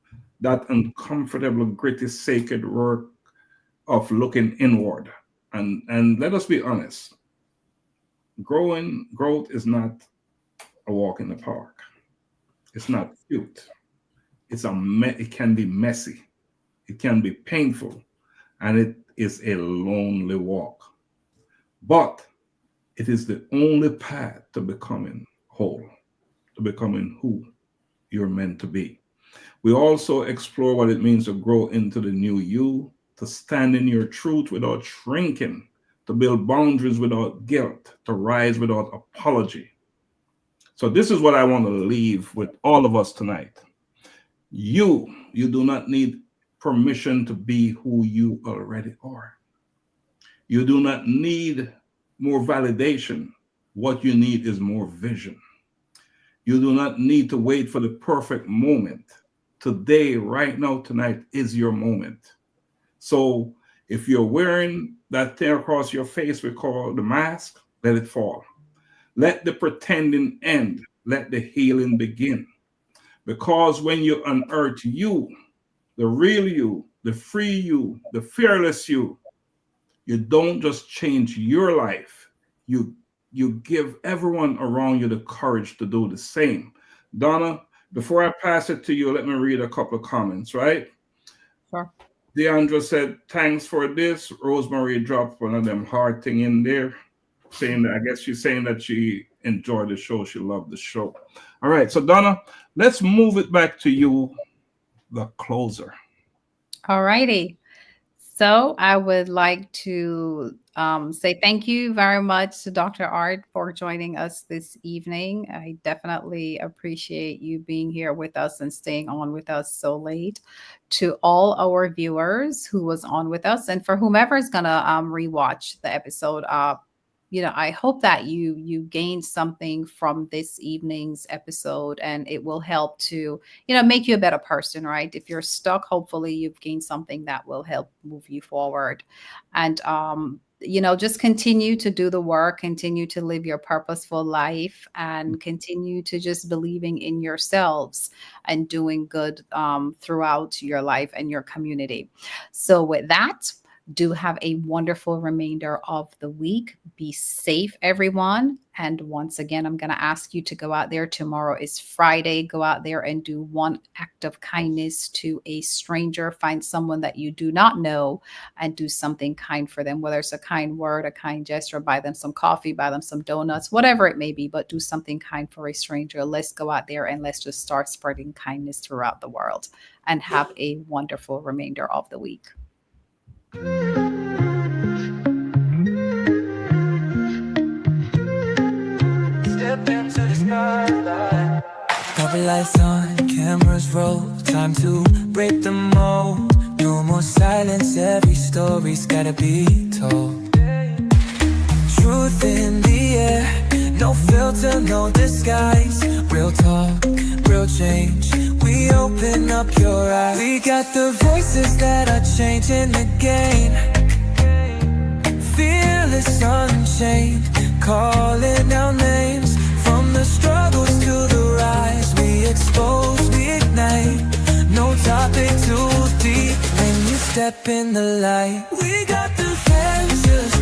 that uncomfortable, gritty, sacred work of looking inward. And let us be honest, growth is not a walk in the park. It's not cute. It can be messy. It can be painful, and it is a lonely walk. But it is the only path to becoming whole, to becoming who you're meant to be. We also explore what it means to grow into the new you, to stand in your truth without shrinking, to build boundaries without guilt, to rise without apology. So this is what I want to leave with all of us tonight. You do not need permission to be who you already are. You do not need more validation. What you need is more vision. You do not need to wait for the perfect moment. Today, right now, tonight is your moment. So if you're wearing that thing across your face we call the mask, let it fall. Let the pretending end. Let the healing begin. Because when you unearth you, the real you, the free you, the fearless you don't just change your life. You give everyone around you the courage to do the same. Donna, before I pass it to you, let me read a couple of comments, right? Sure. Deandra said, thanks for this. Rosemary dropped one of them hard thing in there, saying that I guess she's saying that she enjoyed the show. She loved the show. All right. So Donna, let's move it back to you, the closer. All righty. So I would like to say thank you very much to Dr. Art for joining us this evening. I definitely appreciate you being here with us and staying on with us so late. To all our viewers who was on with us, and for whomever is gonna rewatch the episode, I hope that you gained something from this evening's episode, and it will help to make you a better person, right? If you're stuck, hopefully you've gained something that will help move you forward. And just continue to do the work, continue to live your purposeful life, and continue to just believing in yourselves and doing good throughout your life and your community. So with that, do have a wonderful remainder of the week. Be safe, everyone. And once again, I'm going to ask you to go out there. Tomorrow is Friday. Go out there and do one act of kindness to a stranger. Find someone that you do not know and do something kind for them, whether it's a kind word, a kind gesture, buy them some coffee, buy them some donuts, whatever it may be, but do something kind for a stranger. Let's go out there and let's just start spreading kindness throughout the world, and have a wonderful remainder of the week. Step into the spotlight. Couple lights on, cameras roll. Time to break the mold. No more silence, every story's gotta be told. Truth in the air, no filter, no disguise. Real talk, real change. We open up your eyes. We got the voices that are changing the game. Fearless, unchained, calling our names. From the struggles to the rise, we expose, we ignite. No topic too deep when you step in the light. We got the answers.